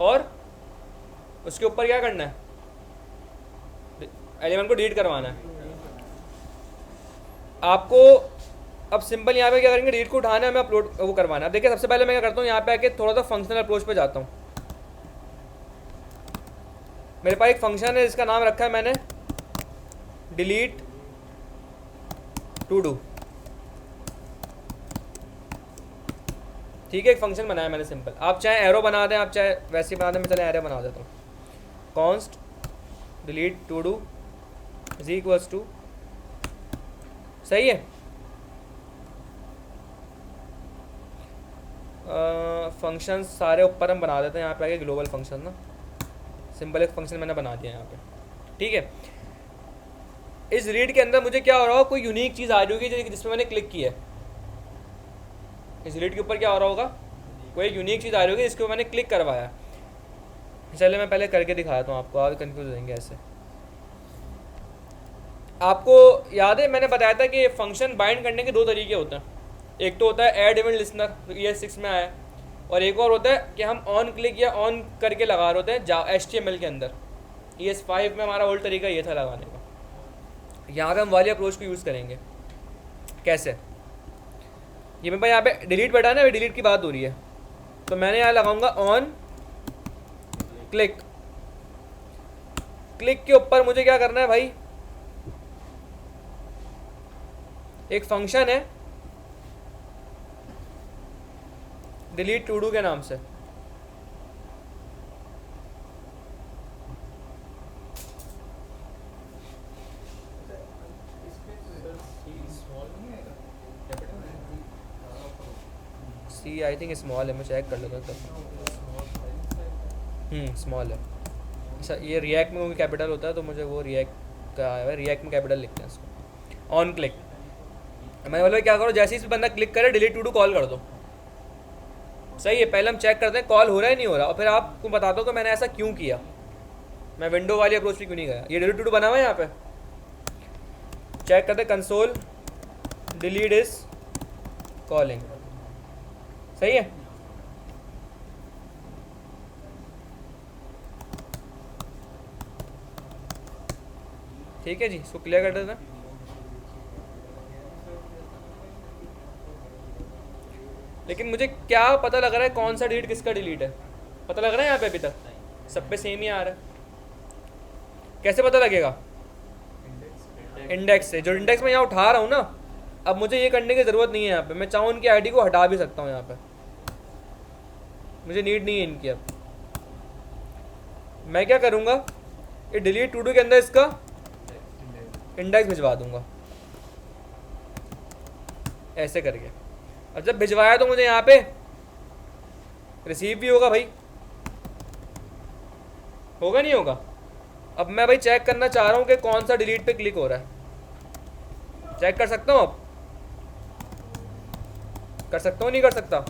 और उसके ऊपर क्या करना है, एलिमेंट को डिलीट करवाना है आपको। अब सिंपल यहाँ पे क्या करेंगे, डिलीट को उठाना है, हमें अपलोड वो करवाना है। अब देखिए सबसे पहले मैं क्या करता हूँ, यहाँ पे आके थोड़ा सा फंक्शनल अप्रोच पे जाता हूँ। मेरे पास एक फंक्शन है जिसका नाम रखा है मैंने डिलीट टू डू, ठीक है। एक फंक्शन बनाया मैंने सिंपल, आप चाहे एरो बना दें, आप चाहे वैसे ही बना दें, मैं चले एरो बना देता हूँ। Const delete to do is equals to, सही है। फंक्शन सारे ऊपर हम बना देते हैं, यहाँ पे आगे ग्लोबल फंक्शन ना, सिंपल एक फंक्शन मैंने बना दिया यहाँ पे, ठीक है। इस रीड के अंदर मुझे क्या हो रहा होगा, कोई यूनिक चीज़ आ रही होगी जिसमें मैंने क्लिक किया है। इस रीड के ऊपर क्या हो रहा होगा, कोई एक यूनिक चीज़ आ रही होगी जिसको मैंने क्लिक करवाया। चलिए मैं पहले करके दिखाता हूँ आपको, आप कंफ्यूज हो जाएंगे ऐसे। आपको याद है मैंने बताया था कि फंक्शन बाइंड करने के 2 तरीके होते हैं। एक तो होता है ऐड इवेंट लिसनर, तो ES6 में आया, और एक और होता है कि हम ऑन क्लिक या ऑन करके लगा रहे होते हैं HTML के अंदर। ES5 में हमारा ओल्ड तरीका ये था लगाने का। यहाँ पे हम वाली अप्रोच को यूज़ करेंगे। कैसे, ये मेरे पास यहाँ पे डिलीट बटन है, डिलीट की बात हो रही है, तो मैंने यहाँ लगाऊंगा ऑन क्लिक। क्लिक के ऊपर मुझे क्या करना है भाई, एक फंक्शन है डिलीट टू डू के नाम से। सी आई थिंक स्मॉल है, मैं चेक कर लेता हूँ। स्मॉल है। अच्छा ये रिएक्ट में कोई कैपिटल होता है तो मुझे वो रिएक्ट का आया है, रिएक्ट में कैपिटल लिखते हैं इसको। ऑन क्लिक मैंने बोला क्या करो, जैसे ही इस बंदा क्लिक करे डिलीट टू कॉल कर दो। सही है, पहले हम चेक करते हैं कॉल हो रहा है नहीं हो रहा, और फिर आपको बताता हूँ कि मैंने ऐसा क्यों किया, मैं विंडो वाली अप्रोच पे क्यों नहीं गया। ये डिलीट टू बना हुआ है यहाँ पे, चेक करते कंसोल डिलीट इज कॉलिंग। सही है, ठीक है जी, इसको क्लियर कर देते हैं। लेकिन मुझे क्या पता लग रहा है कौन सा डिलीट किसका डिलीट है, पता लग रहा है यहाँ पे? अभी तक सब पे सेम ही आ रहा है। कैसे पता लगेगा? इंडेक्स से। जो इंडेक्स में यहाँ उठा रहा हूँ ना, अब मुझे ये करने की ज़रूरत नहीं है यहाँ पे, मैं चाहूँ उनकी आईडी को हटा भी सकता हूँ यहाँ पे, मुझे नीड नहीं है इनकी। अब मैं क्या करूँगा, ये डिलीट टू डू के अंदर इसका इंडेक्स भिजवा दूंगा ऐसे करके। अब जब भिजवाया तो मुझे यहाँ पे रिसीव भी होगा भाई, होगा नहीं होगा? अब मैं भाई चेक करना चाह रहा हूँ कि कौन सा डिलीट पे क्लिक हो रहा है, चेक कर सकता हूँ? अब कर सकता हूँ नहीं कर सकता?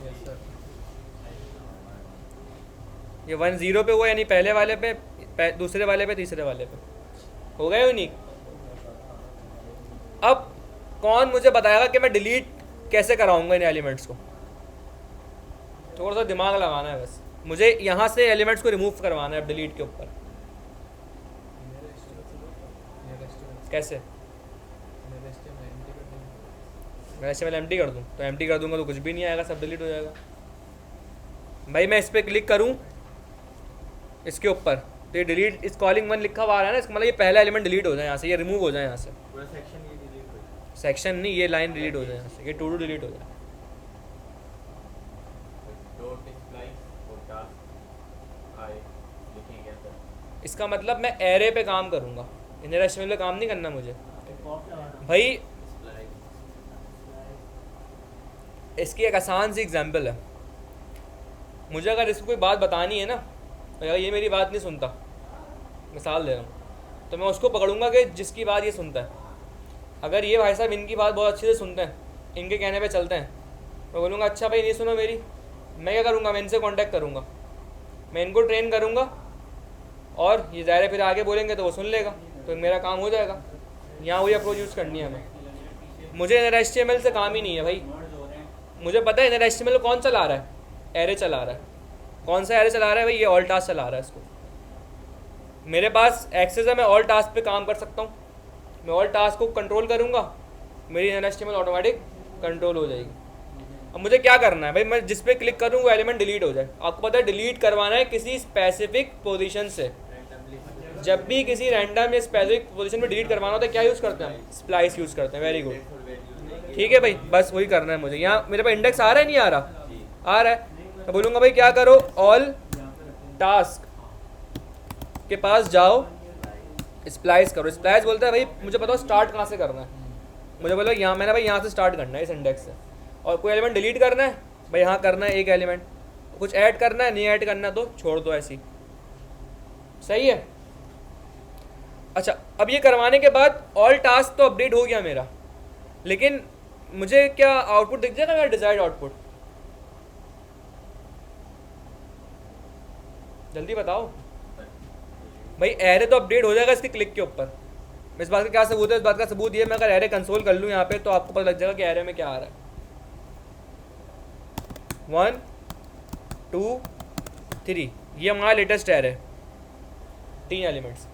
ये 10 पे हुआ, यानी पहले वाले पे, दूसरे वाले पे, तीसरे वाले पे हो गया यूनिक। अब कौन मुझे बताएगा कि मैं डिलीट कैसे कराऊंगा इन एलिमेंट्स को? थोड़ा सा दिमाग लगाना है बस, मुझे यहाँ से एलिमेंट्स को रिमूव करवाना है अब डिलीट के ऊपर। कैसे? मैं HTML एम्प्टी कर दूँ तो एम्प्टी कर दूंगा तो कुछ भी नहीं आएगा, सब डिलीट हो जाएगा। भाई मैं इस पर क्लिक करूँ इसके ऊपर तो ये डिलीट इस कॉलिंग 1 लिखा हुआ आ रहा है ना, इसका मतलब ये पहला एलिमेंट डिलीट हो जाए यहाँ से, ये रिमूव हो जाए यहाँ से। पूरा सेक्शन ये डिलीट हो जाए। सेक्शन नहीं, ये लाइन डिलीट हो जाए यहाँ से, ये टू डू डिलीट हो जाए। डॉट स्प्लाइस और टास्क आई लिखेंगे अंदर। इसका मतलब मैं एरे पे काम करूँगा, इनर HTML पे काम नहीं करना मुझे पॉप लगाना भाई। स्प्लाइस इसकी एक आसान सी एग्जांपल है, मुझे अगर इसको कोई बात बतानी है ना, अगर ये मेरी बात नहीं सुनता, मिसाल दे रहा हूँ, तो मैं उसको पकड़ूंगा कि जिसकी बात ये सुनता है। अगर ये भाई साहब इनकी बात बहुत अच्छे से सुनते हैं, इनके कहने पे चलते हैं, मैं बोलूँगा अच्छा भाई नहीं सुनो मेरी, मैं क्या करूँगा, मैं इनसे कांटेक्ट करूँगा, मैं इनको ट्रेन करूँगा, और ये ज़ाहिर है फिर आगे बोलेंगे तो वो सुन लेगा, तो मेरा काम हो जाएगा। यहाँ वही अप्रोच यूज़ करनी है हमें। मुझे इनर HTML से काम ही नहीं है भाई, मुझे पता है इनर HTML कौन चला रहा है, एरे चला रहा है। कौन सा एरे चला रहा है भाई? ये ऑल टास्क चला रहा है इसको। मेरे पास एक्सेस है, मैं ऑल टास्क पे काम कर सकता हूँ, मैं ऑल टास्क को कंट्रोल करूँगा, मेरी इनर HTML ऑटोमेटिक कंट्रोल हो जाएगी। अब मुझे क्या करना है भाई, मैं जिस पे क्लिक करूँ वो एलिमेंट डिलीट हो जाए। आपको पता है डिलीट करवाना है किसी स्पेसिफिक पोजीशन से। जब भी किसी रैंडम या स्पेसिफिक पोजीशन में डिलीट करवाना होता है क्या यूज़ करते हैं हम? स्प्लाइस यूज़ करते हैं। वेरी गुड, ठीक है भाई, बस वही करना है मुझे। यहाँ मेरे पास इंडेक्स आ रहा है नहीं आ रहा? आ रहा है। मैं बोलूँगा भाई क्या करो, ऑल टास्क के पास जाओ, स्प्लाइस करो। स्प्लाइस बोलता है भाई मुझे बताओ स्टार्ट कहाँ से करना है, मुझे बोलो यहाँ, मैंने भाई यहाँ से स्टार्ट करना है इस इंडेक्स से, और कोई एलिमेंट डिलीट करना है भाई यहाँ करना है एक एलिमेंट, कुछ ऐड करना है, नहीं ऐड करना तो छोड़ दो ऐसी। सही है। अच्छा, अब ये करवाने के बाद ऑल टास्क तो अपडेट हो गया मेरा, लेकिन मुझे क्या आउटपुट दिख जाएगा मेरा डिजायर्ड आउटपुट? जल्दी बताओ भाई। एरे तो अपडेट हो जाएगा इसके क्लिक के ऊपर। इस बात का क्या सबूत है? इस बात का सबूत ये, मैं अगर एरे कंसोल कर लूँ यहाँ पे तो आपको पता लग जाएगा कि एरे में क्या आ रहा है। 1 2 3 ये हमारा लेटेस्ट एरे, 3 एलिमेंट्स।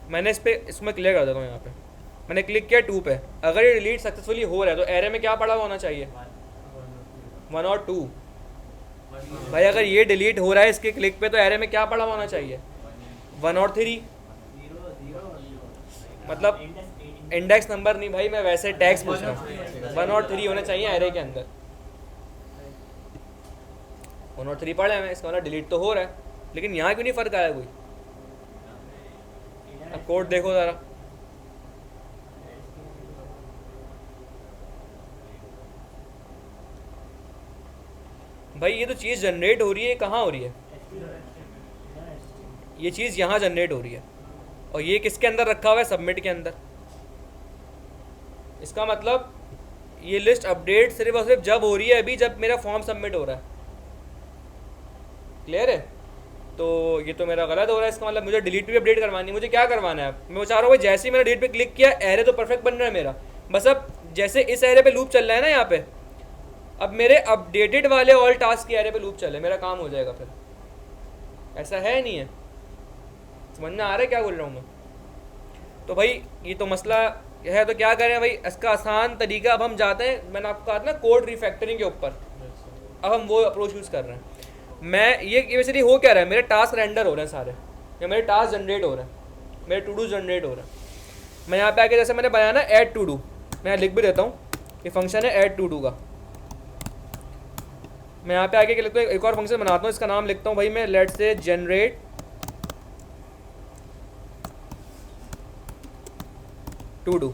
मैंने इसमें क्लियर कर देता हूँ। यहाँ पे मैंने क्लिक किया 2 पे, अगर ये डिलीट सक्सेसफुली हो रहा है तो एरे में क्या पड़ा हुआ होना चाहिए? 1 और 2। भाई अगर ये डिलीट हो रहा है इसके क्लिक पे तो एरे में क्या पड़ा हुआ होना चाहिए? 1 और 3। मतलब इंडेक्स नंबर नहीं भाई, मैं वैसे टैग्स पूछ रहा हूँ। 1 और 3 होने चाहिए एरे के अंदर। 1 और 3 पढ़े हैं, इसका मतलब डिलीट तो हो रहा है, लेकिन यहाँ क्यों नहीं फ़र्क आया कोई? अब कोड देखो ज़रा। भाई ये तो चीज़ जनरेट हो रही है, कहाँ हो रही है? ये चीज़ यहाँ जनरेट हो रही है और ये किसके अंदर रखा हुआ है, सबमिट के अंदर। इसका मतलब ये लिस्ट अपडेट सिर्फ और सिर्फ जब हो रही है, अभी जब मेरा फॉर्म सबमिट हो रहा है। क्लियर है? तो ये तो मेरा गलत हो रहा है, इसका मतलब मुझे डिलीट भी अपडेट करवानी है। मुझे क्या करवाना है, मैं चाह रहा हूँ जैसे ही मैंने डिलीट पे क्लिक किया, एरे तो परफेक्ट बन रहा है मेरा, बस अब जैसे इस एरे पे लूप चल रहा है ना यहाँ पे, अब मेरे अपडेटेड वाले ऑल टास्क के एरे पे लूप चले, मेरा काम हो जाएगा फिर। ऐसा है नहीं है? समझ में आ रहा है क्या बोल रहा हूँ मैं? तो भाई ये तो मसला है, तो क्या करें भाई, इसका आसान तरीका अब हम जाते हैं, मैंने आपको कहा था ना कोड रिफैक्टरिंग के ऊपर, अब हम वो अप्रोच यूज़ कर रहे हैं। मैं ये बेसिकली हो क्या रहा है, मेरे टास्क रेंडर हो रहे हैं सारे, या मेरे टास्क जनरेट हो रहे हैं, मेरे टू डू जनरेट हो रहे हैं। मैं यहाँ पे आके जैसे मैंने बनाया ना ऐड टू डू, मैं यहाँ लिख भी देता हूँ, ये फंक्शन है ऐड टू डू का। मैं यहाँ पे आके लिखता हूँ, एक और फंक्शन बनाता हूँ, इसका नाम लिखता हूँ भाई मैं, let's say generate to do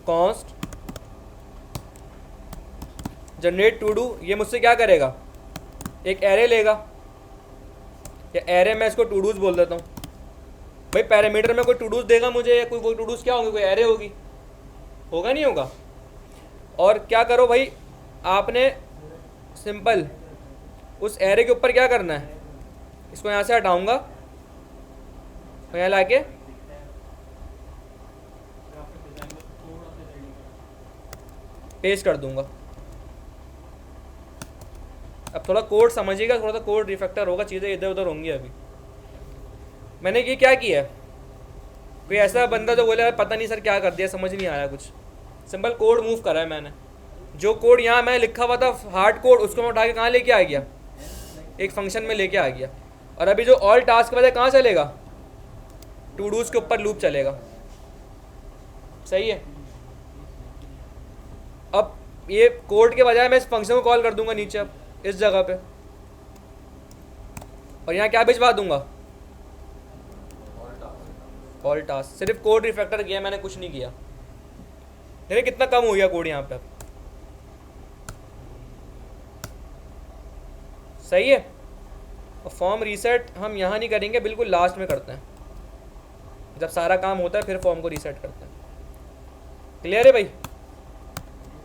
const generate to do. ये मुझसे क्या करेगा, एक एरे लेगा, या एरे में इसको टू डूज बोल देता हूँ भाई, पैरामीटर में कोई टू डूज देगा मुझे, या कोई टू डूज क्या होंगे, कोई एरे होगी, होगा नहीं होगा। और क्या करो भाई, आपने सिंपल उस एरे के ऊपर क्या करना है, इसको यहाँ से हटाऊंगा और यहाँ लाके पेस्ट कर दूंगा। अब थोड़ा कोड समझिएगा, थोड़ा सा कोड रिफैक्टर होगा, चीज़ें इधर उधर होंगी। अभी मैंने ये क्या किया है, कोई ऐसा बंदा जो बोले पता नहीं सर क्या कर दिया, समझ नहीं आया कुछ, सिंपल कोड मूव करा है मैंने। जो कोड यहाँ मैं लिखा हुआ था हार्ड कोड, उसको मैं उठा के कहाँ लेके आ गया, एक फंक्शन में लेके आ गया। और अभी जो ऑल टास्क वाले कहाँ चलेगा, टू डूज के ऊपर लूप चलेगा। सही है? अब ये कोड के बजाय मैं इस फंक्शन को कॉल कर दूंगा नीचे, अब इस जगह पे, और यहाँ क्या भिजवा दूंगा, ऑल टास्क। सिर्फ कोड रिफैक्टर किया मैंने, कुछ नहीं किया। देखिए कितना कम हो गया कोड यहाँ पे अब। सही है? और फॉर्म रीसेट हम यहाँ नहीं करेंगे, बिल्कुल लास्ट में करते हैं, जब सारा काम होता है फिर फॉर्म को रीसेट करते हैं। क्लियर है भाई?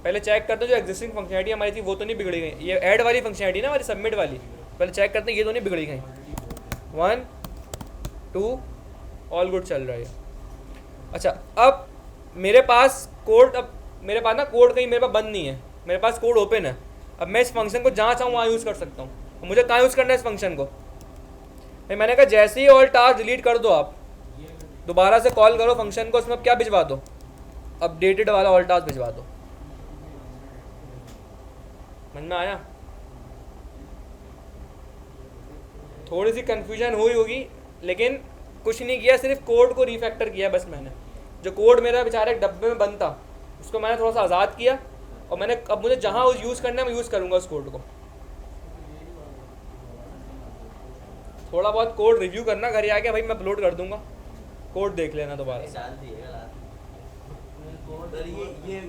पहले चेक करते हैं जो एग्जिस्टिंग फंक्शनलिटी हमारी थी वो तो नहीं बिगड़ी गई। ये ऐड वाली फंक्शनलिटी ना हमारी, सबमिट वाली, पहले चेक करते हैं ये तो नहीं बिगड़ी गई। 1 2 ऑल गुड चल रहा है। अच्छा, अब मेरे पास कोड, अब मेरे पास ना कोड कहीं मेरे पास बंद नहीं है, मेरे पास कोड ओपन है। अब मैं इस फंक्शन को जहाँ चाहूँ वहाँ यूज़ कर सकता हूँ। मुझे कहाँ यूज़ करना है इस फंक्शन को, भाई मैंने कहा जैसे ही ऑल टास्क डिलीट कर दो, आप दोबारा से कॉल करो फंक्शन को, उसमें क्या भिजवा दो, अपडेटेड वाला ऑल टास्क भिजवा दो। समझ में आया? थोड़ी सी कंफ्यूजन हुई होगी, लेकिन कुछ नहीं किया, सिर्फ कोड को रिफैक्टर किया बस मैंने। जो कोड मेरा बेचारा एक डब्बे में बंद था, उसको मैंने थोड़ा सा आज़ाद किया, और मैंने अब मुझे जहाँ यूज़ करना है मैं यूज़ करूँगा उस कोड को। थोड़ा बहुत कोड रिव्यू करना घर आके, भाई मैं अपलोड कर दूंगा, कोड देख लेना दोबारा से। डाल दिएगा लास्ट में। ये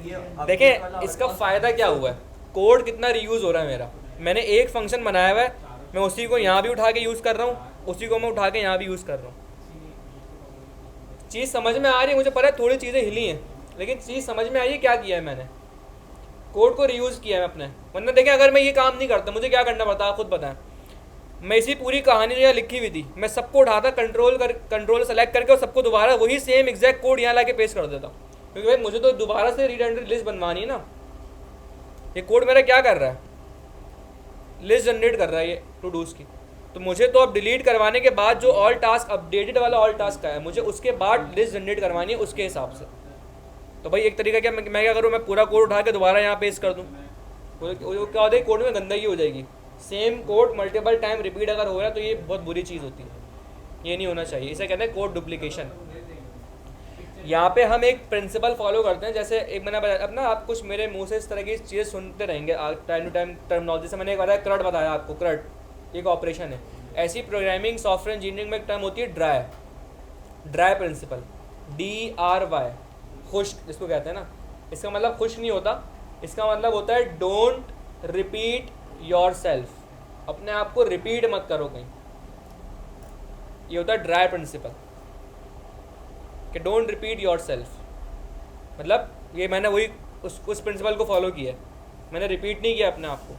देखें इसका फ़ायदा क्या हुआ है, कोड कितना रीयूज़ हो रहा है मेरा। मैंने एक फंक्शन बनाया हुआ है, मैं उसी को यहाँ भी उठा के यूज़ कर रहा हूँ, उसी को मैं उठा के यहाँ भी यूज़ कर रहा हूँ। चीज़ समझ में आ रही है? मुझे पता है थोड़ी चीज़ें हिली हैं, लेकिन चीज़ समझ में आई है क्या किया है मैंने, कोड को रीयूज़ किया है अपने। वरना देखें अगर मैं ये काम नहीं करता, मुझे क्या करना पड़ता, आप खुद बताएं। मैं इसी पूरी कहानी जो यहाँ लिखी हुई थी, मैं सबको उठाता, कंट्रोल सेलेक्ट करके और सबको दोबारा वही सेम एग्जैक्ट कोड यहाँ ला के पेस्ट कर देता, क्योंकि भाई मुझे तो दोबारा से रिडंडेंट लिस्ट बनवानी है ना। ये कोड मेरा क्या कर रहा है, लिस्ट जनरेट कर रहा है ये टू डूज की। तो मुझे तो अब डिलीट करवाने के बाद जो ऑल टास्क अपडेटेड वाला ऑल टास्क का है, मुझे उसके बाद लिस्ट जनरेट करवानी है उसके हिसाब से। तो भाई एक तरीका क्या, मैं क्या करूँ, मैं पूरा कोड उठा के दोबारा यहाँ पेस्ट कर दूँ, वो क्या होता है कोड में गंदगी हो जाएगी। Same code multiple time repeat अगर हो रहा है तो ये बहुत बुरी चीज़ होती है, ये नहीं होना चाहिए, इसे कहते हैं कोड डुप्लीकेशन। यहाँ पे हम एक प्रिंसिपल फॉलो करते हैं, जैसे एक मैंने बताया, अब ना आप कुछ मेरे मुंह से इस तरह की चीज़ें सुनते रहेंगे टाइम टू टाइम टर्मिनोलॉजी से। मैंने एक बताया क्रड, बताया आपको, क्रड एक ऑपरेशन है। ऐसी प्रोग्रामिंग सॉफ्टवेयर इंजीनियरिंग में एक टर्म होती है ड्राई प्रिंसिपल, DRY, खुश जिसको कहते हैं ना। इसका मतलब खुश नहीं होता, इसका मतलब होता है डोंट रिपीट योर सेल्फ, अपने आप को रिपीट मत करो कहीं। ये होता है ड्राई प्रिंसिपल कि डोंट रिपीट योर सेल्फ। मतलब ये मैंने वही उस प्रिंसिपल को फॉलो किया है, मैंने रिपीट नहीं किया अपने आप को।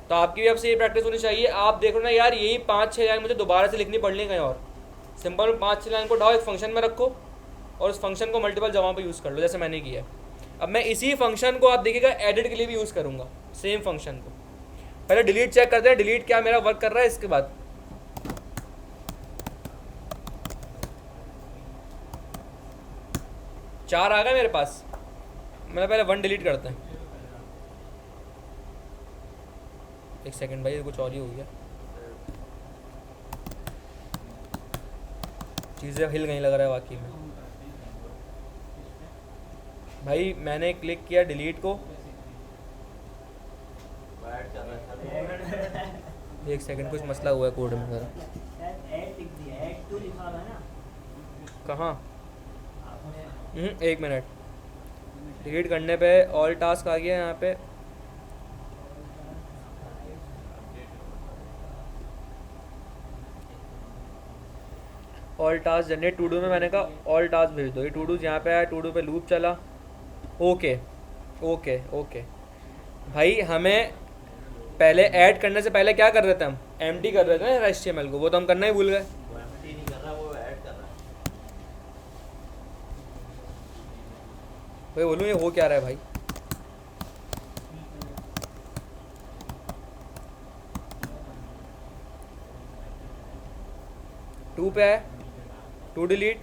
तो आपकी भी आपसे ये प्रैक्टिस होनी चाहिए। आप देखो ना यार, यही 5-6 लाइन मुझे दोबारा से लिखनी पड़ रही कहीं और, सिंपल 5-6 लाइन को उठाओ, एक फंक्शन में रखो और उस फंक्शन को मल्टीपल जगहों पे यूज़ कर लो, जैसे मैंने किया। अब मैं इसी फंक्शन को आप देखिएगा एडिट के लिए भी यूज़ करूँगा, सेम फंक्शन को। पहले डिलीट चेक करते हैं, डिलीट क्या मेरा वर्क कर रहा है। इसके बाद 4 आ गया मेरे पास, मैंने पहले 1 डिलीट करते हैं। एक सेकंड भाई, कुछ और ही हो गया, चीज़ें हिल गई लग रहा है वाकई में। भाई मैंने क्लिक किया डिलीट को, ऐड कर रहा है। एक सेकंड, कुछ मसला हुआ है कोड में ज़रा। शायद ऐड लिख दिया, ऐड टू लिखा हुआ है ना कहाँ? आपने। 1 मिनट, डिलीट करने पे ऑल टास्क आ गया यहाँ पे। All task generate to do में मैंने कहा ऑल टास्क भेज दो। ये टू डू यहाँ पे आया, टू डू पे लूप चला। ओके ओके ओके भाई, हमें पहले ऐड करने से पहले क्या कर रहे थे हम? एम्प्टी कर रहे थे ना HTML को, वो तो हम करना ही भूल गए। वो एम्प्टी नहीं कर रहा, वो ऐड कर रहा है। भाई बोलूँ ये हो क्या रहा है भाई? टू पे है, 2 डिलीट,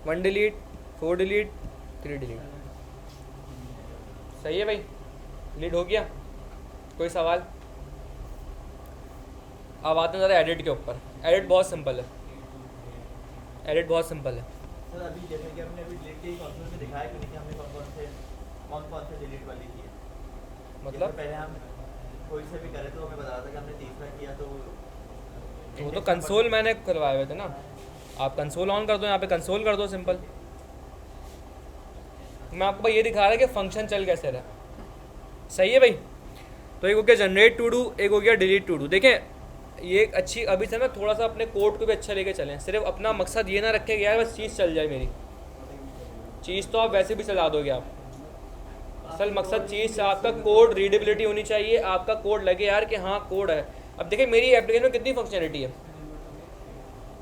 1 डिलीट, 4 डिलीट, 3 डिलीट। सही है भाई, डिलीट हो गया। कोई सवाल? अब आते हैं ज़रा एडिट के ऊपर। एडिट बहुत सिंपल है, एडिट बहुत सिंपल है। सर अभी जैसे कि हमने अभी डिलीट के कंसोल में दिखाया कि नहीं कि हमने कौन से डिलीट वाली की है। मतलब जैसे पहले हम कोई से भी करे तो हमें बता था कि हमने तीसरा किया तो वो तो कंसोल मैंने खुलवाए हुए थे ना। आप कंसोल ऑन कर दो, यहाँ पे कंसोल कर दो, सिंपल। मैं आपको भाई ये दिखा रहा है कि फंक्शन चल कैसे रहा है। सही है भाई। तो एक हो गया जनरेट टू डू, एक हो गया डिलीट टू डू। देखें ये एक अच्छी, अभी से ना थोड़ा सा अपने कोड को भी अच्छा लेके चलें। सिर्फ अपना मकसद ये ना रखें कि यार बस चीज़ चल जाए मेरी। चीज़ तो आप वैसे भी चला दोगे आप, असल मकसद चीज़ से आपका कोड रीडेबिलिटी होनी चाहिए, आपका कोड लगे यार कि हाँ कोड है। अब देखिए मेरी एप्लीकेशन में कितनी फंक्शनलिटी है।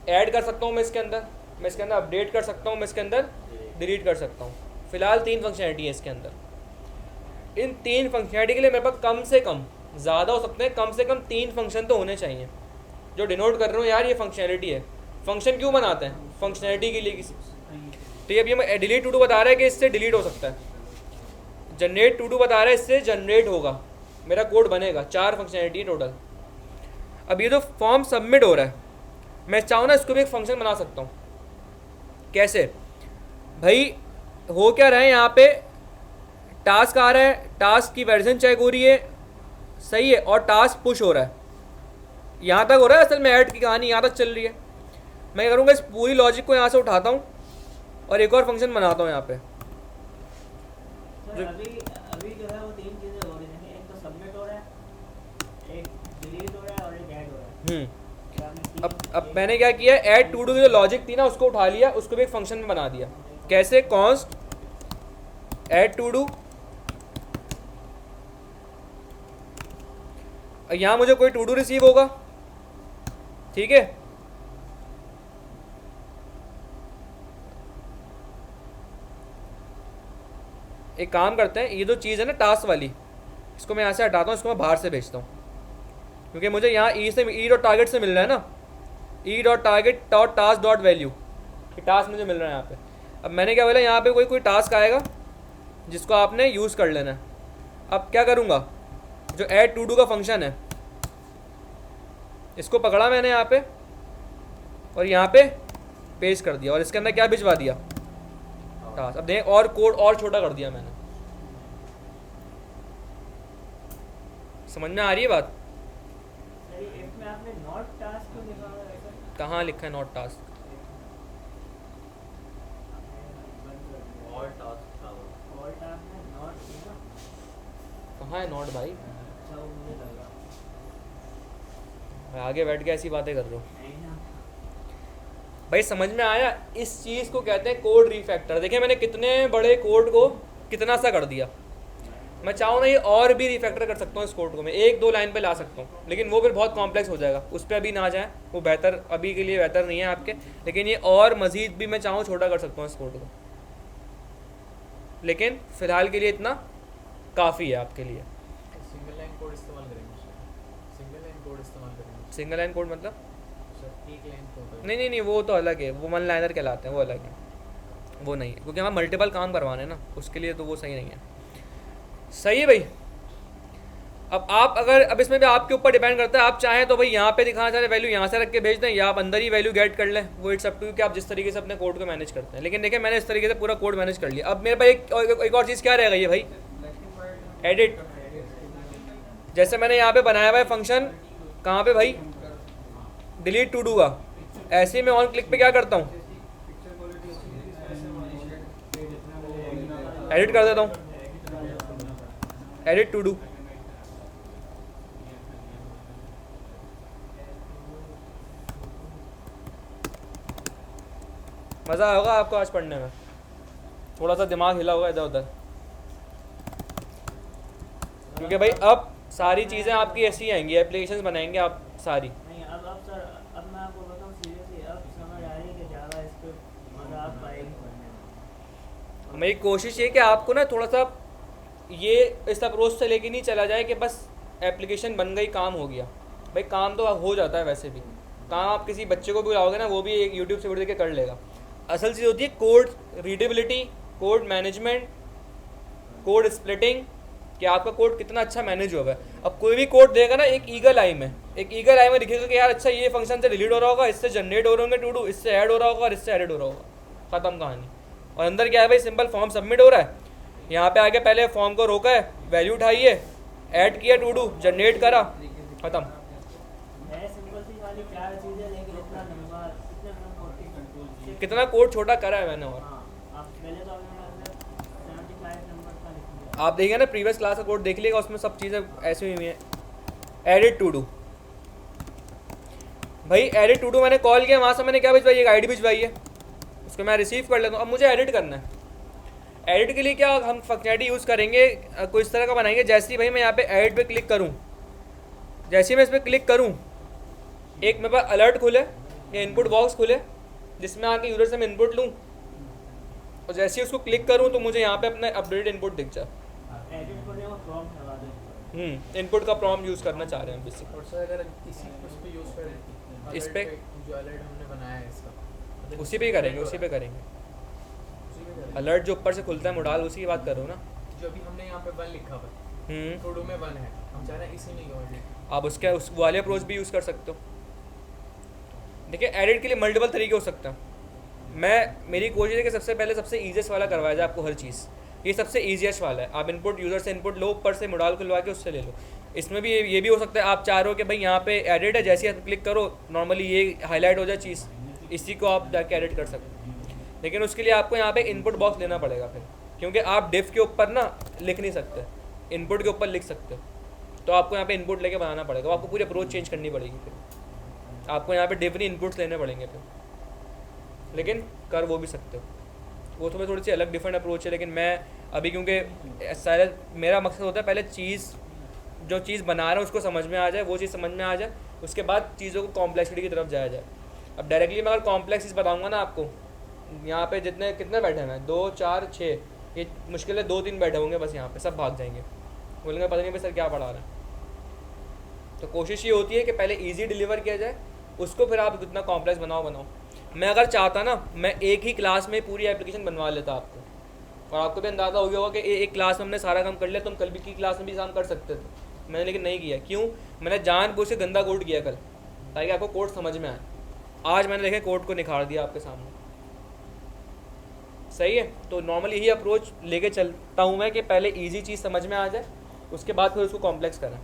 ऐड कर सकता हूँ मैं इसके अंदर, मैं इसके अंदर अपडेट कर सकता हूँ, मैं इसके अंदर डिलीट कर सकता हूँ। फ़िलहाल 3 फंक्शनलिटी है इसके अंदर। इन 3 फंक्शनलिटी के लिए मेरे पास कम से कम, ज़्यादा हो सकते हैं, कम से कम 3 फंक्शन तो होने चाहिए जो डिनोट कर रहा हूँ यार ये फंक्शनलिटी है। फंक्शन क्यों बनाते हैं? फंक्शनलिटी के लिए किसी। तो ये अभी हम डिलीट टू डू बता रहे हैं कि इससे डिलीट हो सकता है। जनरेट टू डू बता रहा है इससे जनरेट होगा, मेरा कोड बनेगा। 4 फंक्शनलिटी है टोटल। अब ये जो फॉर्म सबमिट हो रहा है, मैं चाहूँ ना इसको भी एक फंक्शन बना सकता हूँ। कैसे भाई? हो क्या रहा है यहाँ पे, टास्क आ रहा है, टास्क की वर्जन चेक हो रही है, सही है, और टास्क पुश हो रहा है। यहाँ तक हो रहा है, असल में ऐड की कहानी यहाँ तक चल रही है। मैं क्या करूँगा, इस पूरी लॉजिक को यहाँ से उठाता हूँ और एक और फंक्शन बनाता हूँ यहाँ पे। सर अभी जो है वो 3 चीज़ें हो रही हैं, एक तो सबमिट हो रहा है, एक डिलीट हो रहा है और एक ऐड हो रहा है। क्या आपने अब मैंने क्या किया, ऐड टू डू की जो लॉजिक थी ना उसको उठा लिया, उसको भी एक फंक्शन में बना दिया। कैसे? कॉन्स्ट ऐड टू डू, यहाँ मुझे कोई टू डू रिसीव होगा, ठीक है। एक काम करते हैं, ये जो चीज़ है ना टास्क वाली, इसको मैं यहाँ से हटाता हूँ, इसको मैं बाहर से भेजता हूँ, क्योंकि मुझे यहाँ ई डॉट टारगेट से मिल रहा है ना, E dot target dot task dot value, ये टास्क मुझे मिल रहा है यहाँ पे। अब मैंने क्या बोला, यहाँ पे कोई टास्क आएगा जिसको आपने यूज़ कर लेना है। अब क्या करूँगा, जो ऐड टू डू का फंक्शन है इसको पकड़ा मैंने यहाँ पे और यहाँ पे पेस्ट कर दिया, और इसके अंदर क्या भिजवा दिया, टास्क। अब देखें और कोड और छोटा कर दिया मैंने। समझ में आ रही है बात? सर ये if में आपने नॉट टास्क को लिखा हुआ है सर? कहाँ लिखा है नॉट टास्क? ऑल टास्क था वो। ऑल टास्क में नॉट थी ना? कहाँ है नॉट भाई? अच्छा वो मुझे लगा मैं आगे बैठ के ऐसी बातें कर रहा हूँ। नहीं ना। भाई समझ में आया? इस चीज़ को कहते हैं कोड रिफैक्टर। देखिए मैंने कितने बड़े कोड को कितना सा कर दिया। मैं चाहूँ ना ये और भी रिफैक्टर कर सकता हूँ इस कोड को, मैं 1-2 लाइन पे ला सकता हूँ, लेकिन वो फिर बहुत कॉम्प्लेक्स हो जाएगा, उस पर अभी ना जाए, वो बेहतर अभी के लिए बेहतर नहीं है आपके। लेकिन ये और मज़ीद भी मैं चाहूँ छोटा कर सकता हूँ इस कोड को, लेकिन फ़िलहाल के लिए इतना काफ़ी है आपके लिए। सिंगल लाइन कोड इस्तेमाल करेंगे, सिंगल लाइन कोड इस्तेमाल करेंगे। सिंगल लाइन कोड मतलब? सर एक लाइन कोड। नहीं, वो तो अलग है, वो वन लाइनर कहलाते हैं, वो अलग है, वो नहीं है, क्योंकि हमें मल्टीपल काम करवाने हैं ना, उसके लिए तो वो सही नहीं है। सही है भाई। अब आप अगर अब इसमें भी आपके ऊपर डिपेंड करता है, आप चाहें तो भाई यहाँ पे दिखाना चाह रहे वैल्यू यहाँ से रख के भेज दें, या आप अंदर ही वैल्यू गेट कर लें, वो इट्स अप टू यू कि आप जिस तरीके से अपने कोड को मैनेज करते हैं। लेकिन देखिए मैंने इस तरीके से पूरा कोड मैनेज कर लिया। अब मेरे पास एक और चीज़ क्या रह गई है भाई, एडिट। जैसे मैंने यहाँ पे बनाया हुआ है फंक्शन, कहाँ पे भाई, डिलीट टू डू का, ऐसे ही मैं ऑन क्लिक पे क्या करता हूँ, एडिट कर देता हूँ, एडिट टू डू। मज़ा होगा आपको आज पढ़ने में, थोड़ा सा दिमाग हिला होगा इधर उधर, क्योंकि भाई अब सारी चीज़ें आपकी ऐसी आएंगी, एप्लीकेशंस बनाएंगे आप सारी। नहीं अब सर, अब मैं आपको बताऊँ सीरियसली, अब समझ आ रही है कि जावा स्क्रिप्ट मज़ा आप पाएंगे पढ़ने में। मेरी कोशिश ये कि आपको ना थोड़ा सा ये इस अप्रोच से लेके नहीं चला जाए कि बस एप्लीकेशन बन गई काम हो गया। भाई काम तो हो जाता है वैसे भी, काम आप किसी बच्चे को भी बुलाओगे ना वो भी एक यूट्यूब से वीडियो देख के कर लेगा। असल चीज़ होती है code readability, code management, code splitting, कि आपका कोड कितना अच्छा मैनेज होगा। अब कोई भी कोड देगा ना एक ईगल आई में, दिखेगा कि यार अच्छा ये फंक्शन से डिलीट हो रहा होगा, इससे जनरेट हो रहे होंगे टू डू, इससे ऐड हो रहा होगा और इससे एडिट हो रहा होगा, ख़त्म कहानी। और अंदर क्या है भाई, सिंपल फॉर्म सबमिट हो रहा है, यहाँ पे आके पहले फॉर्म को रोका है, वैल्यू उठाई है, ऐड किया टू डू, जनरेट करा, ख़त्म। है सिंपल सी वाली चार चीज़ें, लेकिन इतना लंबा, इतने कंट्रोल, कितना कोड छोटा करा है मैंने। और हाँ आप पहले तो आपने 75 नंबर का लिख दिया। आप देखिए ना प्रीवियस क्लास का कोड देख लीजिएगा, उसमें सब चीज़ें ऐसी हुई हैं। एडिट टू डू, भाई एडिट टू डू मैंने कॉल किया, वहाँ से मैंने क्या भिजवाई, एक आईडी भिजवाई है, उसको मैं रिसीव कर लेता हूँ। अब मुझे एडिट करना है। एडिट के लिए क्या हम फंक्शनैलिटी यूज़ करेंगे, कोई इस तरह का बनाएंगे, जैसे ही भाई मैं यहाँ पे एडिट पे क्लिक करूँ, जैसे ही मैं इस पर क्लिक करूँ, एक मेरे पास अलर्ट खुले या इनपुट बॉक्स खुले, जिसमें आके यूज़र से मैं इनपुट लूँ, और जैसे ही उसको क्लिक करूँ तो मुझे यहाँ पे अपना अपडेटेड इनपुट दिख जाए। एडिट करने को प्रॉम्प्ट लगा दें। इनपुट का प्रॉम्प्ट यूज़ करना चाह रहे हैं बेसिक। और सर अगर इसी उस पे यूज़ करें, इस पे जो अलर्ट हमने बनाया है इसका, मतलब उसी पे ही करेंगे, उसी पे करेंगे। उसी पे करें। अलर्ट जो ऊपर से खुलता है मोडाल, उसी की बात कर रहे हो ना। जो अभी हमने यहाँ पे 1 लिखा हुआ है, टू डू में 1 है, हम चाह रहे हैं इसी में ही ऑलरेडी। आप उसके उस वाले अप्रोच भी यूज़ कर सकते हो। देखिए एडिट के लिए मल्टीपल तरीके हो सकते हैं। मेरी कोशिश है कि सबसे पहले सबसे ईजीएस्ट वाला करवाया जाए आपको हर चीज़। ये सबसे ईजीएस्ट वाला है। आप इनपुट यूज़र से इनपुट लो, ऊपर से मोडाल खुलवा के उससे ले लो। इसमें भी ये भी हो सकता है, आप चाह रहे हो कि भाई यहाँ पे एडिट है, जैसे ही आप क्लिक करो नॉर्मली ये हाईलाइट हो जाए चीज़, इसी को आप जाके एडिट कर सकते हो। लेकिन उसके लिए आपको यहाँ पे इनपुट बॉक्स लेना पड़ेगा फिर, क्योंकि आप डिफ के ऊपर ना लिख नहीं सकते, इनपुट के ऊपर लिख सकते हो। तो आपको यहाँ पे इनपुट लेके बनाना पड़ेगा, आपको पूरी अप्रोच चेंज करनी पड़ेगी। फिर आपको यहाँ पे डिफरेंट इनपुट्स लेने पड़ेंगे फिर, लेकिन कर वो भी सकते हो। वो तो थोड़ी सी अलग डिफरेंट अप्रोच है, लेकिन मैं अभी क्योंकि सारा मेरा मकसद होता है पहले जो चीज़ बना रहा है उसको समझ में आ जाए, वो चीज़ समझ में आ जाए, उसके बाद चीज़ों को कॉम्प्लेक्सिटी की तरफ जाया जाए। अब डायरेक्टली मैं अगर कॉम्प्लेक्स चीज़ बताऊँगा ना आपको, यहाँ पे कितने बैठे हैं, 2 4 6, ये मुश्किल है 2-3 बैठे होंगे बस, यहाँ पे सब भाग जाएंगे, बोलेंगे पता नहीं भाई सर क्या पढ़ा रहे हैं। तो कोशिश ये होती है कि पहले ईजी डिलीवर किया जाए, उसको फिर आप जितना कॉम्प्लेक्स बनाओ। मैं अगर चाहता ना, मैं एक ही क्लास में पूरी एप्लीकेशन बनवा लेता आपको, और आपको भी अंदाज़ा हो गया होगा कि एक क्लास में हमने सारा काम कर लिया, तो हम कल भी की क्लास में भी काम कर सकते थे। मैंने लेकिन नहीं किया। क्यों? मैंने जानबूझ के गंदा कोड किया कल, ताकि आपको कोड समझ में आए। आज मैंने देखे कोड को निखार दिया आपके सामने। सही है। तो नॉर्मली यही अप्रोच लेके चलता हूँ मैं कि पहले ईजी चीज़ समझ में आ जाए, उसके बाद फिर उसको कॉम्प्लेक्स करें।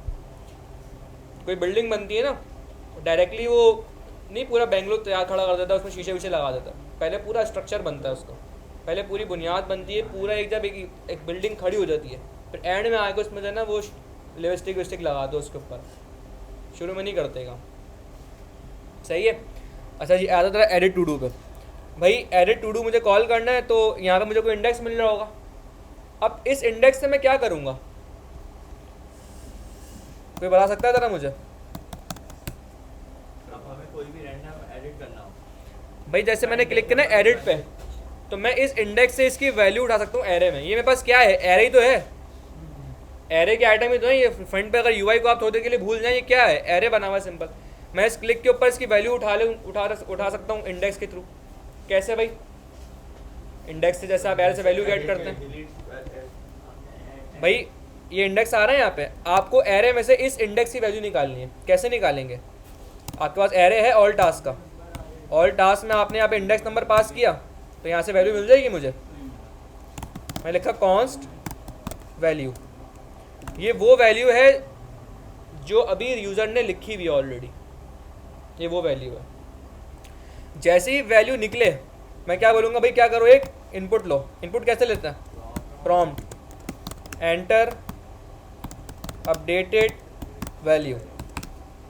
कोई बिल्डिंग बनती है ना, डायरेक्टली वो नहीं पूरा बेंगलोर तैयार खड़ा कर देता, उसमें शीशे विशे लगा देता। पहले पूरा स्ट्रक्चर बनता है उसका, पहले पूरी बुनियाद बनती है, पूरा जब एक बिल्डिंग खड़ी हो जाती है, फिर एंड में आके उसमें जो है ना वो लिपस्टिक लगा दो उसके ऊपर। शुरू में नहीं करते काम। सही है। अच्छा जी, आता था एडिट टू डू पे। भाई एडिट टू डू मुझे कॉल करना है तो यहाँ पे मुझे कोई इंडेक्स मिल रहा होगा। अब इस इंडेक्स से मैं क्या करूँगा, कोई बता सकता है ज़रा मुझे? अब हमें कोई भी रैंडम एडिट करना हो, भाई जैसे मैंने क्लिक किया ना एडिट पे, तो मैं इस इंडेक्स से इसकी वैल्यू उठा सकता हूँ एरे में। ये मेरे पास क्या है, एरे ही तो है, एरे के आइटम ही तो है ये। फ्रंट पे अगर यूआई को आप थोड़ी देर के लिए भूल जाए, ये क्या है, एरे बना हुआ है सिंपल। मैं इस क्लिक के ऊपर इसकी वैल्यू उठा सकता हूँ इंडेक्स के थ्रू। कैसे भाई? इंडेक्स से जैसे आप एरे से वैल्यू गेट करते हैं। डिलीट भाई ये इंडेक्स आ रहा है यहाँ पे, आपको एरे में से इस इंडेक्स की वैल्यू निकालनी है। कैसे निकालेंगे? आपके पास एरे है ऑल टास्क का, ऑल टास्क में आपने यहाँ पे इंडेक्स नंबर पास किया तो यहाँ से वैल्यू मिल जाएगी मुझे। मैं लिखा कॉन्स्ट वैल्यू, ये वो वैल्यू है जो अभी यूज़र ने लिखी हुई है ऑलरेडी, ये वो वैल्यू है। जैसे ही वैल्यू निकले मैं क्या बोलूँगा, भाई क्या करो, एक इनपुट लो। इनपुट कैसे लेते हैं? Prompt enter updated value.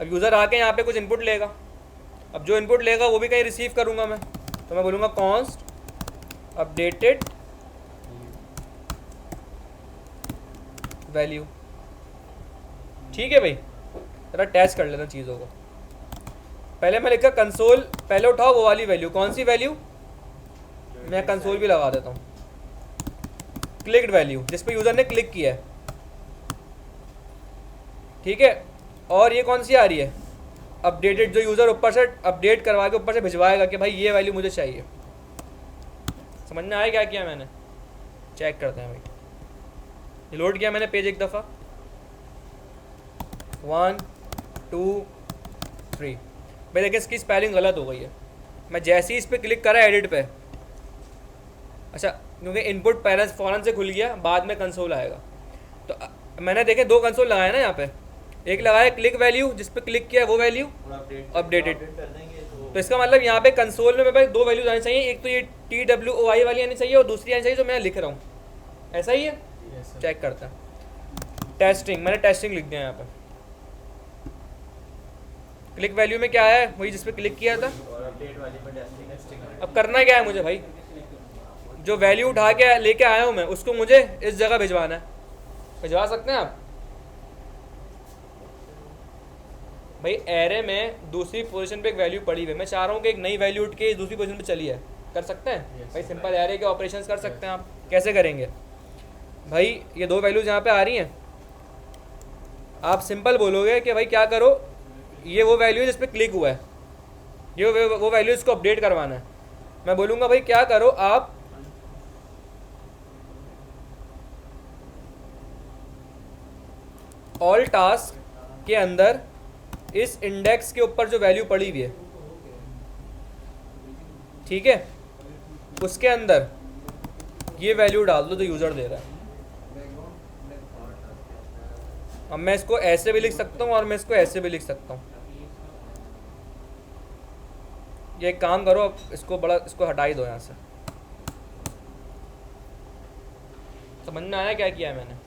अब यूज़र आके यहाँ पे कुछ इनपुट लेगा, अब जो इनपुट लेगा वो भी कहीं रिसीव करूँगा मैं, तो मैं बोलूँगा कॉन्स्ट अपडेटेड वैल्यू। ठीक है भाई, ज़रा टेस्ट कर लेना चीज़ों को। पहले मैं लिखा कंसोल, पहले उठाओ वो वाली वैल्यू। कौन सी वैल्यू? मैं कंसोल भी लगा देता हूँ। क्लिक्ड वैल्यू, जिस पे यूज़र ने क्लिक किया है, ठीक है। और ये कौन सी आ रही है? अपडेटेड, जो यूज़र ऊपर से अपडेट करवा के ऊपर से भिजवाएगा कि भाई ये वैल्यू मुझे चाहिए। समझ में आया क्या किया मैंने? चेक करते हैं भाई। लोड किया मैंने पेज एक दफ़ा, 1 2 3। भाई देखिए इसकी स्पेलिंग गलत हो गई है। मैं जैसे ही इस पर क्लिक करा एडिट पे, अच्छा क्योंकि इनपुट पहले फ़ौरन से खुल गया, बाद में कंसोल आएगा। तो मैंने देखे दो कंसोल लगाया ना यहाँ पे, एक लगाया क्लिक वैल्यू, जिस पे क्लिक किया वो वैल्यू अपडेटेड। कर देंगे तो इसका मतलब यहाँ पे कंसोल में मेरे पास दो वैल्यूज आनी चाहिए, एक तो ये TWOI वाली आनी चाहिए और दूसरी आनी चाहिए जो मैं लिख रहा हूँ। ऐसा ही है? चेक करता है। टेस्टिंग, मैंने टेस्टिंग लिख दिया यहाँ पे। क्लिक वैल्यू में क्या है, वही जिस पे क्लिक किया था। और अपडेट वाली पे टेस्टिंग। अब करना क्या है मुझे भाई, जो वैल्यू उठा के लेके आया हूँ मैं उसको मुझे इस जगह भिजवाना है। भिजवा सकते हैं आप भाई? एरे में दूसरी पोजीशन पे एक वैल्यू पड़ी हुई है, मैं चाह रहा हूँ कि एक नई वैल्यू उठ के दूसरी पोजीशन पे चली है। कर सकते हैं भाई? सिंपल एरे के ऑपरेशंस कर सकते हैं आप। कैसे करेंगे भाई? ये दो वैल्यूज यहाँ पे आ रही हैं, आप सिंपल बोलोगे कि भाई क्या करो, ये वो वैल्यू है जिस पे क्लिक हुआ है, ये वो वैल्यू इसको अपडेट करवाना है। मैं बोलूँगा भाई क्या करो, आप ऑल टास्क के अंदर इस इंडेक्स के ऊपर जो वैल्यू पड़ी हुई है, ठीक है, उसके अंदर ये वैल्यू डाल दो जो यूज़र दे रहा है। अब मैं इसको ऐसे भी लिख सकता हूँ और मैं इसको ऐसे भी लिख सकता हूँ। ये एक काम करो, अब इसको हटा ही दो यहाँ से। समझ में आया क्या किया है